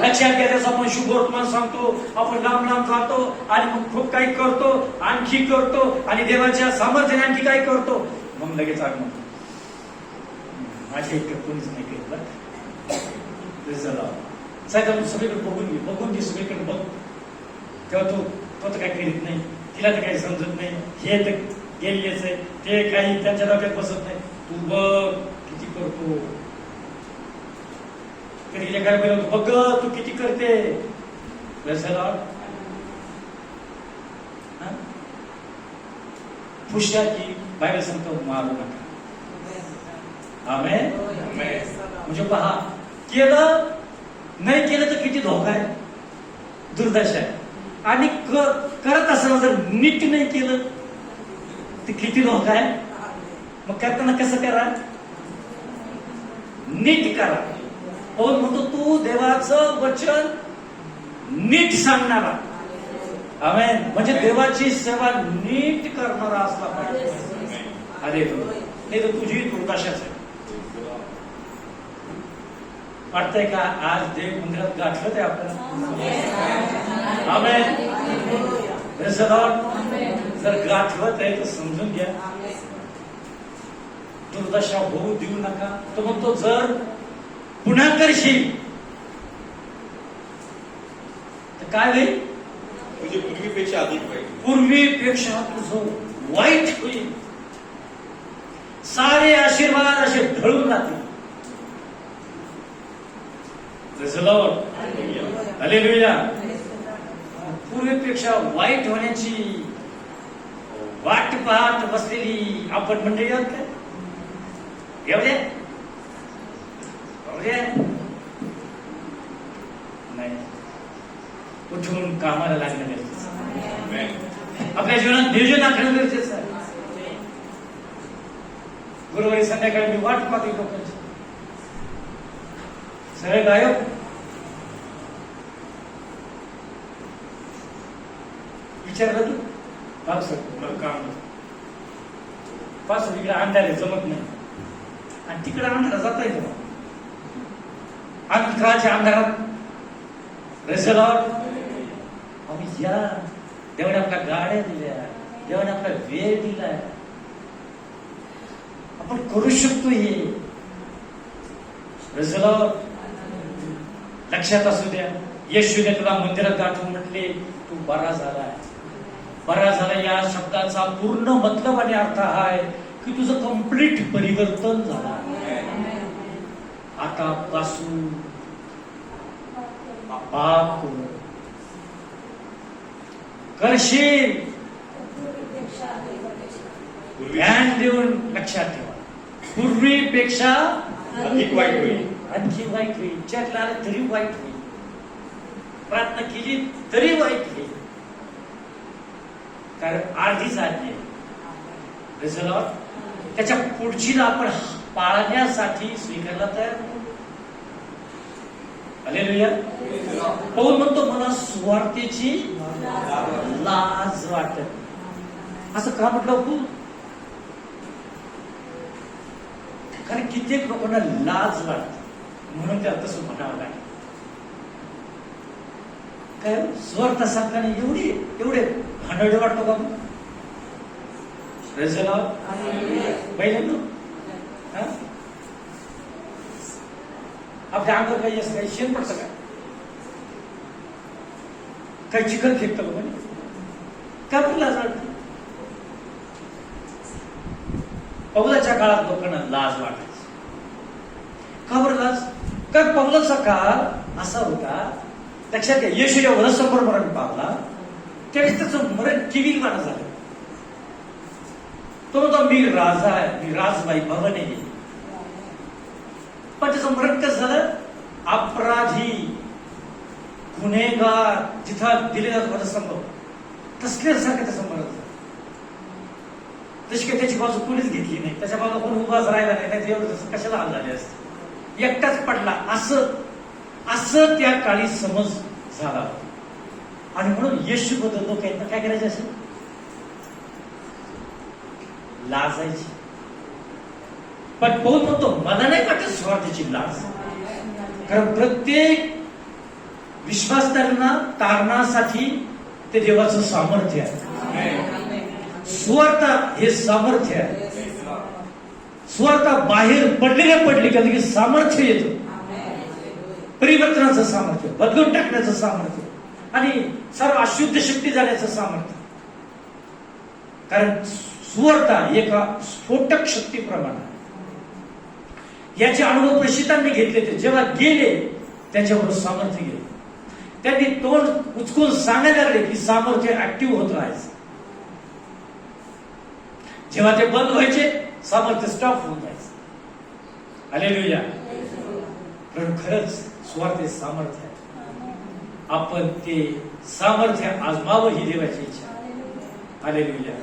लक्षात घ्या, त्याचं आपण शुभवर्तमान सांगतो, आपण लांब लांब जातो आणि मग खूप काही करतो, आणखी करतो आणि देवाच्या सामर्थ्याने आणखी काही करतो, मग लगेच आगमन. माझ्या इकडे कोणीच नाही केलं. Praise the Lord. साहेब सगळीकडे बघून घे सगळीकडे बघ. तेव्हा तो तर काही करीत नाही, तिला तर काही समजत नाही, हे तर गेलेच आहे, ते काही त्यांच्या डोक्यात बसत नाही. तू बघ किती करतो. कधी काय बोलतो, बघ तू किती करते. पुष्याची बाहेर सांगतो मारू नका. आमेन. म्हणजे पहा, केलं नाही केलं तर किती धोका आहे, दुर्दशा आहे. आणि करत असताना जर नीट नाही केलं तर किती धोका आहे. मग करताना कसं करा? नीट करा. पौल म्हणतो तू देवाचं वचन नीट सांगणारा. आमेन. म्हणजे देवाची सेवा नीट करणारा असला पाहिजे. अरे नाही तर तुझी दुर्दशाच आहे. वाटतंय का आज देव मंदिरात गाठलं ते आपल्याला? आमेन. जर गाठवत आहे तर समजून घ्या, दुर्दशा होऊ देऊ नका. तो म्हणतो जर पुन्हा करशील तर काय होईल? म्हणजे पूर्वीपेक्षा अधिक होईल. पूर्वीपेक्षा तुझं वाईट होईल. सारे आशीर्वाद असे ढळून जातील. हालेलुया. पूर्वीपेक्षा वाईट होण्याची वाट पाहत बसलेली आपण मंडळी आहोत का? एवढ्या नाही, उठून कामाला लागणं गरजेचं आहे. आपल्या जीवनात नियोजन आखणं गरजेचं आहे. गुरुवारी संध्याकाळी मी वाट पाहते लोकांची, सगळे गायब. विचारलं तू काम सर मला काम पासून इकडे अंधार आहे, जमत नाही, आणि तिकडे अंधारात जाता येतं अंधकाराच्या अंधारात आम्ही या देवाने आपल्या गाड्या दिल्या, देवाने आपला वेळ दिलाय, आपण करू शकतो हे. लक्षात असू द्या, येशूने तुला मंदिरात गाठून म्हटले तू बरा झालाय. बरा झाला या शब्दाचा पूर्ण मतलब आणि अर्थ हा आहे की तुझं कम्प्लीट परिवर्तन झालं. आता पासून पाप करशील, ध्यान देऊन लक्षात ठेवा, पूर्वीपेक्षा अधिक वाईट होईल. आणखी वाईट होईल. चर्चला आलं तरी वाईट होईल, प्रार्थना केली तरी वाईट होईल, कारण अर्धीच आज्ञा आहे. त्याच्या पुढची आपण पाळण्यासाठी स्वीकारला तयार होतो. हालेलुया. पौल म्हणतो मला सुवार्तेची लाज वाटत. असं का म्हटलं तू? कारण कित्येक लोकांना लाज वाटते म्हणून त्या तसं म्हणावं लागेल. काय सुवार्ता सांगताना एवढे भांडवडे वाटतो का? पहिल्यांदा आपल्या अंगावर काही असं काही शेण पडतं काय? काही चिखल फेकतं का म्हणे? का पण लाज वाटते? पौलाच्या काळात लोकांना लाज वाटायची. का बरं लाज? कारण पौलाचा काळ असा होता, लक्षात घ्या, येशू जेव्हा वधस्तंभावर मरण पावला त्यावेळेस त्याचं मरण किविलवाणं झालं. तो म्हणतो मी राजा आहे, मी राजबाई भवन आहे. पण त्याचं मरण कसं झालं? अपराधी, गुन्हेगार जिथं दिले जात वधस्तंभ तसल्यासारखं त्याचं मरण झालं. तशी काही त्याची बाजू कोणीच घेतली नाही, त्याच्या बाजूला कोण उभाच राहिला नाही, एवढं कशाला हाल झाले असते. एकटाच पडला असं त्या काळी समज झाला. आणि म्हणून येशू बद्दल लोकांना काय करायचे असेल? लाजायची. पण पौल म्हणतो मला नाही वाटत स्वार्थाची लाज, कारण प्रत्येक विश्वासदारांना तारणासाठी ते देवाचं सामर्थ्य आहे. सुवार्ता हे सामर्थ्य आहे. सुवार्ता बाहेर पडली कधी सामर्थ्य येतं, परिवर्तनाचं सामर्थ्य, बदलून टाकण्याचं सामर्थ्य आणि सर्व अशुद्ध शक्ती जाण्याचं सामर्थ्य. कारण सुवार्ता एका स्फोटक शक्तीप्रमाणे. याचे अनुभव प्रशितांनी घेतले, ते जेव्हा गेले त्याच्याबरोबर सामर्थ्य गेले. त्यांनी तोंड उचकून सांगायला लागले की सामर्थ्य ऍक्टिव्ह होत राहायचं. जेव्हा ते बंद व्हायचे सामर्थ्य स्टॉप होऊन जायचं. हालेलुया. पण खरंच स्वार्थ सामर्थ्य आहे. आपण ते सामर्थ्य आजमावं ही देवाची इच्छा. हालेलुया.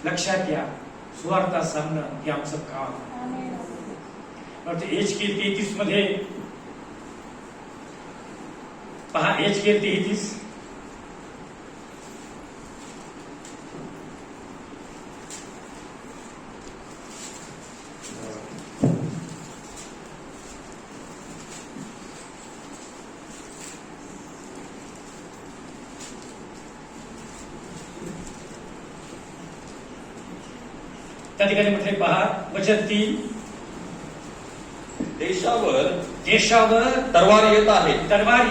लक्षात घ्या, सुवार्ता सांगणं हे आमचं काम. एचकेल 33 मध्ये पहा, एचकेल 33 त्या ठिकाणी म्हटले पहा, वचन 3, देशावर तलवार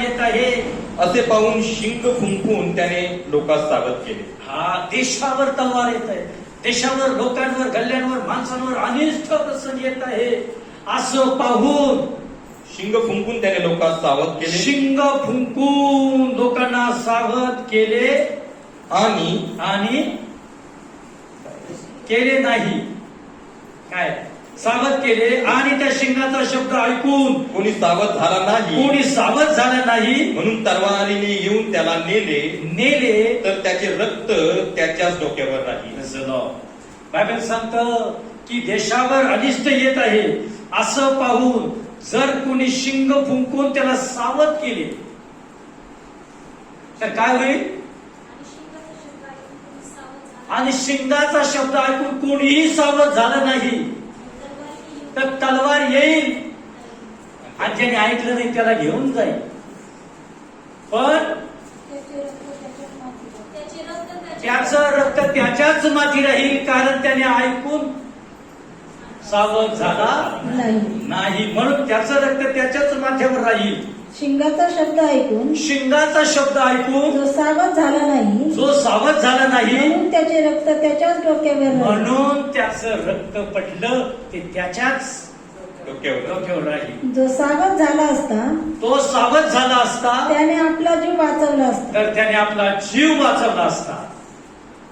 येत आहे असे पाहून शिंग फुंकून त्याने लोकांस सावध केले. हा, देशावर तलवार येत आहे, देशावर, लोकांवर, गल्ल्यांवर, माणसांवर अनिष्ट प्रसंग येत आहे असं पाहून शिंग फुंकून त्याने लोकांस सावध केले. शिंग फुंकून लोकांना सावध केले आणि केले नाही. काय सावध केले? आणि त्या शिंगाचा शब्द ऐकून कोणी सावध झाला नाही. म्हणून तलवारीने येऊन त्याला नेले तर त्याचे रक्त त्याच्याच डोक्यावर राहील. बायबल सांगतं की देशावर अनिष्ट येत आहे असं पाहून जर कोणी शिंग फुंकून त्याला सावध केले तर काय होईल? आणि शिंगाचा शब्द ऐकून कोणीही सावध झालं नाही तर तलवार येईल आणि ज्याने ऐकलं नाही त्याला घेऊन जाईल. पण त्याचं रक्त त्याच्याच माथी राहील, कारण त्याने ऐकून सावध झाला नाही, म्हणून त्याचं रक्त त्याच्याच माथ्यावर राहील. शिंगाचा शब्द ऐकून शिंगाचा शब्द ऐकून जो सावध झाला नाही जो सावध झाला नाही म्हणून त्याचे रक्त त्याच्याच डोक्यावर राहील. म्हणून त्याचं रक्त पडलं ते त्याच्याच डोक्यावर राहील. जो सावध झाला असता तो सावध झाला असता त्याने आपला जीव वाचवला असता. तर त्याने आपला जीव वाचवला असता.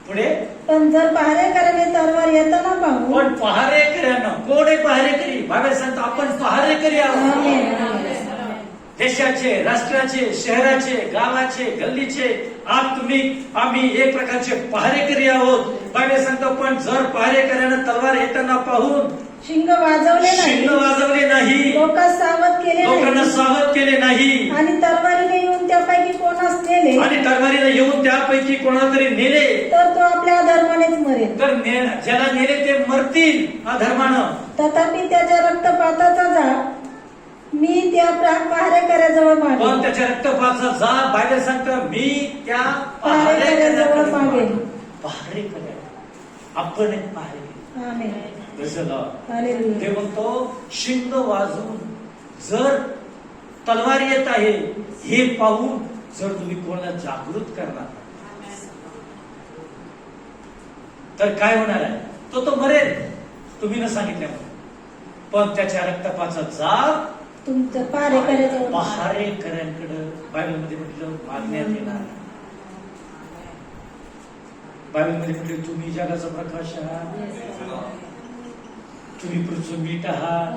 पुढे पण जर पहारेकऱ्याने तलवार येताना पाहून पण पहारेकऱ्यानं, कोण आहे पहारेकरी? बाबा सांगतो आपण पहारेकरी आहोत. आमेन. देशाचे, राष्ट्राचे, शहराचे, गावाचे, गल्लीचे आम्ही एक प्रकारचे पहारेकरी आहोत. बाबा सांगतो पण जर पहारेकऱ्यानं तलवार येताना पाहून शिंग वाजवले शिंग नाही, वाजवले नाही, लोकांना सावध केले लोकांना नाही सावध केले नाही आणि तलवारीने येऊन त्यापैकी कोणास नेले आणि तलवारीने येऊन त्यापैकी कोणाला तरी नेले तर तो आपल्या अधर्मानेच मरेल. तर ज्याला नेले ते मरतील अधर्मानं. तथापि त्याच्या रक्तपाताचा जाळ मी त्या पहारेकऱ्याजवळ पण मागेल. त्याच्या रक्तपातचा जा बायबल सांगतं मी त्या पहारेकऱ्याजवळ मागेल. पहारेकऱ्या आपण एक पहारेकरी. आमेन. जसं हालेलुया. ते म्हणतो शिंग वाजवून जर तलवार येत आहे हे पाहून जर तुम्ही कोणाला जागृत करणार तर काय होणार आहे? तो मरेल तुम्ही न सांगितल्यामुळे. पण त्याच्या रक्तपाचा जाग तुमचं पहारेकऱ्याजवळ पहारेकऱ्यांकडे बायबलमध्ये म्हटलं मागण्यात येणार. बायबलमध्ये म्हटलं तुम्ही जगाचा प्रकाश आहात, तुम्ही पृथ्वी मीठ आहात,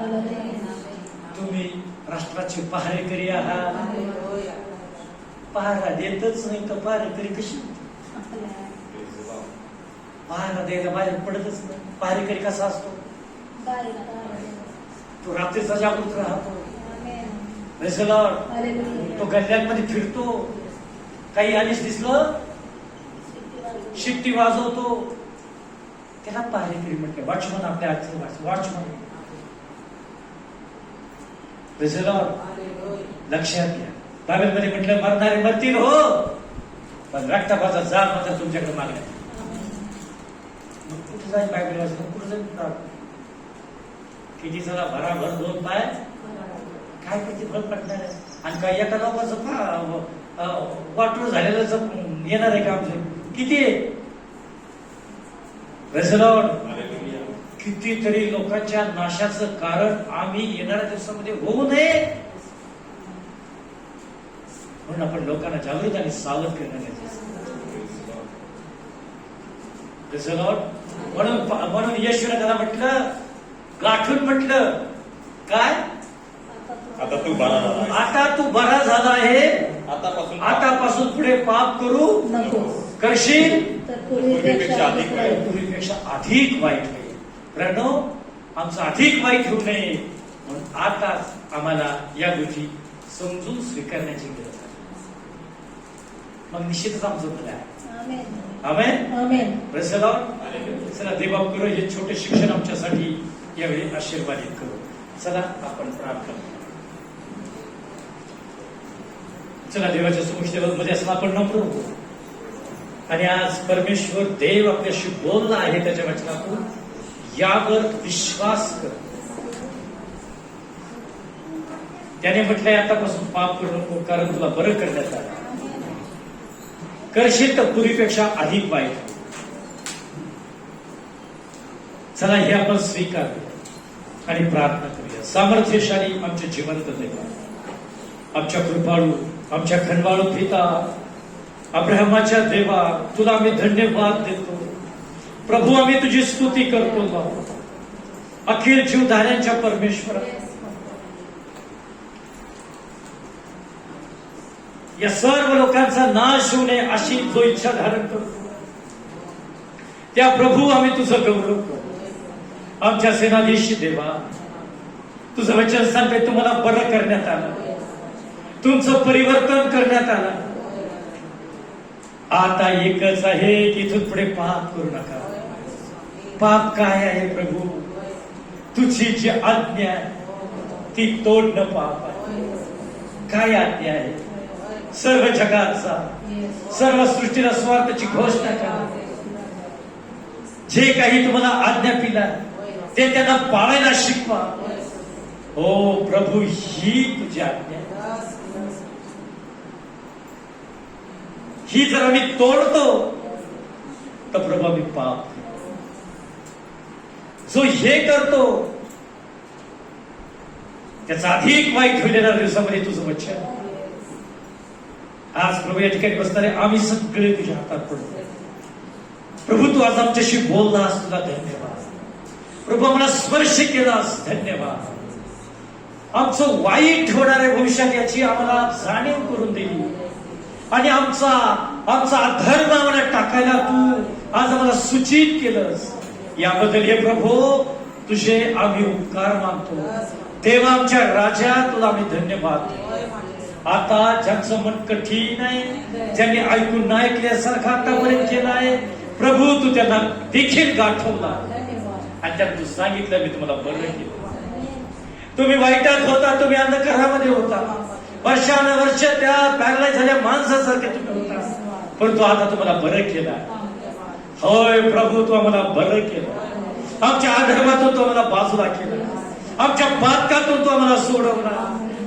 तुम्ही राष्ट्राचे पहारेकरी आहात. पहारा देतच नाही तर पहारेकरी कशी? पहारा द्यायला बाहेर पडतच नाही. पहारेकरी कसा असतो? तो रात्रीचा जागृत राहतो. तो गल्ल्यांमध्ये फिरतो, काही आलीच दिसलं शिट्टी वाजवतो. त्याला पहारेकरी म्हटलं. वॉचमन आपल्या आजचं वॉचमन. लक्षात घ्या बायबलमध्ये म्हटलं मरणारे मरतील हो, पण रक्तपाचा जाग मात्र तुमच्याकडे मागण्या. मग कुठे जाईल बायबल वाचून? कुठे जाईल? किती चला भराभर 2 पाय काय किती फरक पडणार आहे? आणि काय एका लोकांचं वाटून झालेलं येणार आहे का आमचं? किती आहे? कितीतरी लोकांच्या नाशाचं कारण आम्ही येणाऱ्या दिवसामध्ये होऊ नये म्हणून आपण लोकांना जागृत आणि सावध करण्यात म्हणून येशूने त्याला म्हटलं, गाठून म्हटलं काय? आता तू बरा झाला आहे. आतापासून पुढे पाप करू नको. करशील तर पूर्वीपेक्षा पूर्वीपेक्षा अधिक वाईट होईल. प्रणव आमचं अधिक वाईट होऊ नये म्हणून आता आम्हाला या गोष्टी समजून स्वीकारण्याची गरज आहे. मग निश्चितच आमचं भलं आहे. आमेन. आमेन. चला देवबाप करू हे छोटे शिक्षण आमच्यासाठी यावेळी आशीर्वादित करू. चला आपण प्रार्थना करू. चला देवाच्या समोर असं आपण नम्र होतो आणि आज परमेश्वर देव आपल्याशी बोलला आहे त्याच्या वचनातून. यावर विश्वास कर. त्याने म्हटलंय आतापासून पाप करू नको, कारण तुला बरं करण्यात आलं. करशील तर पूर्वीपेक्षा अधिक वाईट. चला हे आपण स्वीकारूया आणि प्रार्थना करूया. सामर्थ्यशाली आमचे जिवंत देवा, आमच्या कृपाळू, आमच्या खंडवाळू पिता, अब्राहमाच्या देवा, तुला आम्ही धन्यवाद देतो. प्रभू आम्ही तुझी स्तुती करतो बाबा. अखिल जीवधाऱ्यांच्या परमेश्वरा, या सर्व लोकांचा नाश होऊ नये अशी जो इच्छा धारण करतो त्या प्रभू आम्ही तुझं गौरव करतो. आमच्या सेनाधीश देवा, तुझं वचन सांगते तुम्हाला बरं करण्यात आलं, तुमचं परिवर्तन करण्यात आलं. आता एकच आहे की इथून पुढे पाप करू नका. पाप काय आहे प्रभू? तुझी जी आज्ञा आहे ती तोडणं पाप आहे. काय आज्ञा आहे? सर्व जगाचा, सर्व सृष्टीला स्वार्थाची घोषणा करा. जे काही तुम्हाला आज्ञा पिला ते त्यांना पाळायला शिकवा. हो प्रभू, ही तुझी आज्ञा. ही जर आम्ही तोडतो तर प्रभू आम्ही पाप करतो. जो हे करतो त्याचा अधिक वाईट होईल दिवसामध्ये तुझं वचन. आज प्रभू या ठिकाणी बसणारे आम्ही सगळे तुझ्या हातात पडतो. प्रभू तू आज आमच्याशी बोललास, तुला धन्यवाद. प्रभू आम्हाला स्पर्श केलास, धन्यवाद. आमचं वाईट होणाऱ्या भविष्यात याची आम्हाला जाणीव करून दिली आणि आमचा अधर्म आम्हाला टाकायला तू आज आम्हाला सूचित केलंस. याबद्दल हे प्रभू तुझे आम्ही उपकार मानतो. देवा आमच्या राजा, तुला आम्ही धन्यवाद. आता ज्यांचं मन कठीण आहे, ज्यांनी ऐकून नाही ऐकल्यासारखं आतापर्यंत केलं आहे, प्रभू तू त्यांना देखील गाठवला आणि त्यांना तू सांगितलं मी तुम्हाला बरं केलं. तुम्ही वाईटात होता, तुम्ही अंधकारामध्ये होता, वर्षानुवर्ष त्या पॅरलाइज झाल्या माणसासारखे तुम्ही होता, परंतु आता तुम्हाला बरं केलं. होय प्रभू, तू आम्हाला बरं केलं. आमच्या अधर्मातून तू आम्हाला बाजूला केलं, आमच्या पातकातून तू आम्हाला सोडवला.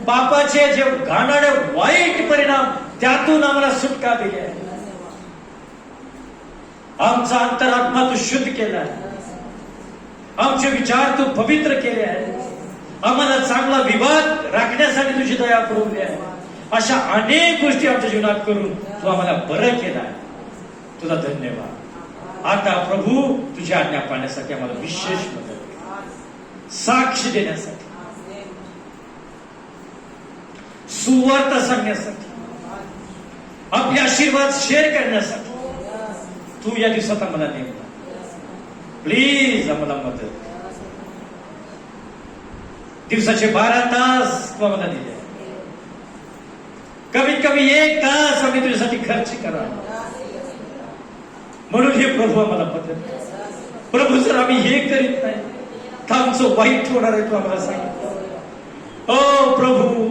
पापाचे जे घाणारे वाईट परिणाम त्यातून आम्हाला सुटका दिली आहे. आमचा अंतरात्मा तू शुद्ध केला, आमचे विचार तू पवित्र केले आहे, आम्हाला चांगला विवाद राखण्यासाठी तुझी दया पुरवली आहे. अशा अनेक गोष्टी आमच्या जीवनात करून तू आम्हाला बरं केलं आहे. तुला धन्यवाद. आता प्रभू तुझी आज्ञा पाळण्यासाठी आम्हाला विशेष मदत, साक्ष देण्यासाठी, सुवार्ता सांगण्यासाठी, आपले आशीर्वाद शेअर करण्यासाठी तू या दिवसात आम्हाला नेमला. प्लीज आम्हाला मदत. दिवसाचे 12 तास तू आम्हाला दिले, कमीत कमी 1 तास आम्ही तुझ्यासाठी खर्च करा. म्हणून हे प्रभू आम्हाला मदत. प्रभू जर आम्ही हे करीत नाही तर आमचं वाईट होणार आहे, तू आम्हाला सांगितलं. ओ प्रभू,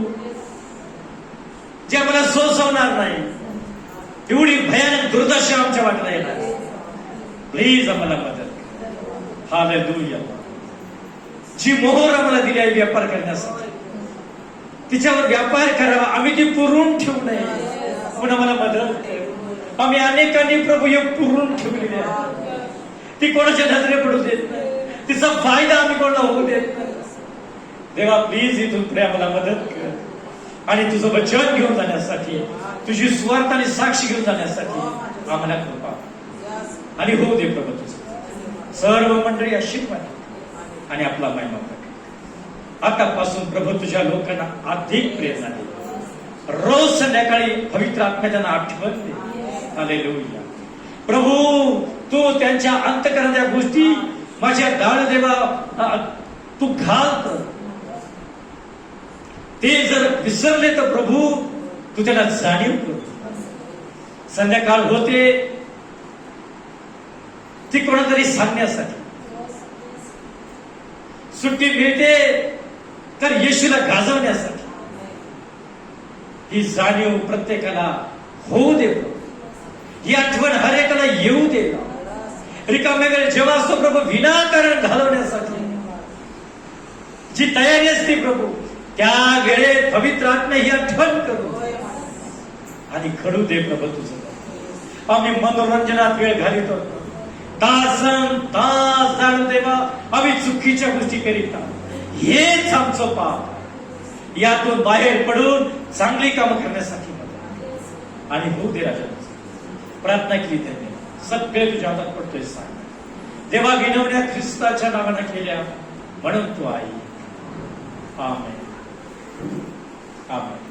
जे आम्हाला सोसवणार नाही, एवढी भयानक दुर्दशा आमच्या वाटला येणार, प्लीज आम्हाला मदत. हालेलुया. जी मोहर आम्हाला दिली आहे व्यापार करण्यासाठी, तिच्यावर व्यापार करावा, आम्ही ती पुरून ठेवू नये म्हणून आम्हाला मदत. आम्ही अनेकांनी प्रभू हे पुरून ठेवलेली आहे, ती कोणाच्या नजरे पडू देत नाही, तिचा फायदा आम्ही कोणाला होऊ देत नाही. देवा प्लीज इथून पुढे आम्हाला मदत कर आणि तुझं वचन घेऊन जाण्यासाठी, तुझी स्वार्थ आणि साक्षी घेऊन जाण्यासाठी आम्हाला कृपा आणि होऊ दे प्रभू. तुझं सर्व मंडळी आशीर्वाद आणि आपला महिमा प्रकट. आतापासून प्रभू तुझ्या लोकांना अधिक प्रेरणा दे. रोज संध्याकाळी पवित्र आत्म्या त्यांना आठवण दे. हालेलुया. प्रभू तू त्यांच्या अंतःकरणाच्या गोष्टी माझ्या डाळ देवा तू घाल. ते जर विसरले तर प्रभू तू त्यांना जाणीव कर. संध्याकाळ होते ती कोणातरी सांगण्यासाठी, सुट्टी मिळते तर येशूला गाजवण्यासाठी. ही जाणीव प्रत्येकाला होऊ दे. ही आठवण हर एकाला येऊ दे. रिकाम्या वेळेस जेव्हा असतो प्रभू विनाकारण घालवण्यासाठी जी तयारी असते प्रभू, त्या वेळेत पवित्र आत्मा ही आठवण करू आणि घडू दे प्रभू तुझं. आम्ही मनोरंजनात वेळ घालितो, तासन तास जाणू देवा आम्ही चुकीच्या गोष्टी करीत आहोत. हेच आमचं पाप. यातून बाहेर पडून चांगली कामं करण्यासाठी मदत आणि होऊ दे. राजा प्रार्थना केली त्यांनी, सगळे तुझ्या हातात पडतोय. सांग देवा, विनवण्या ख्रिस्ताच्या नावाने केल्या म्हणून तू आई. आमेन. आमेन.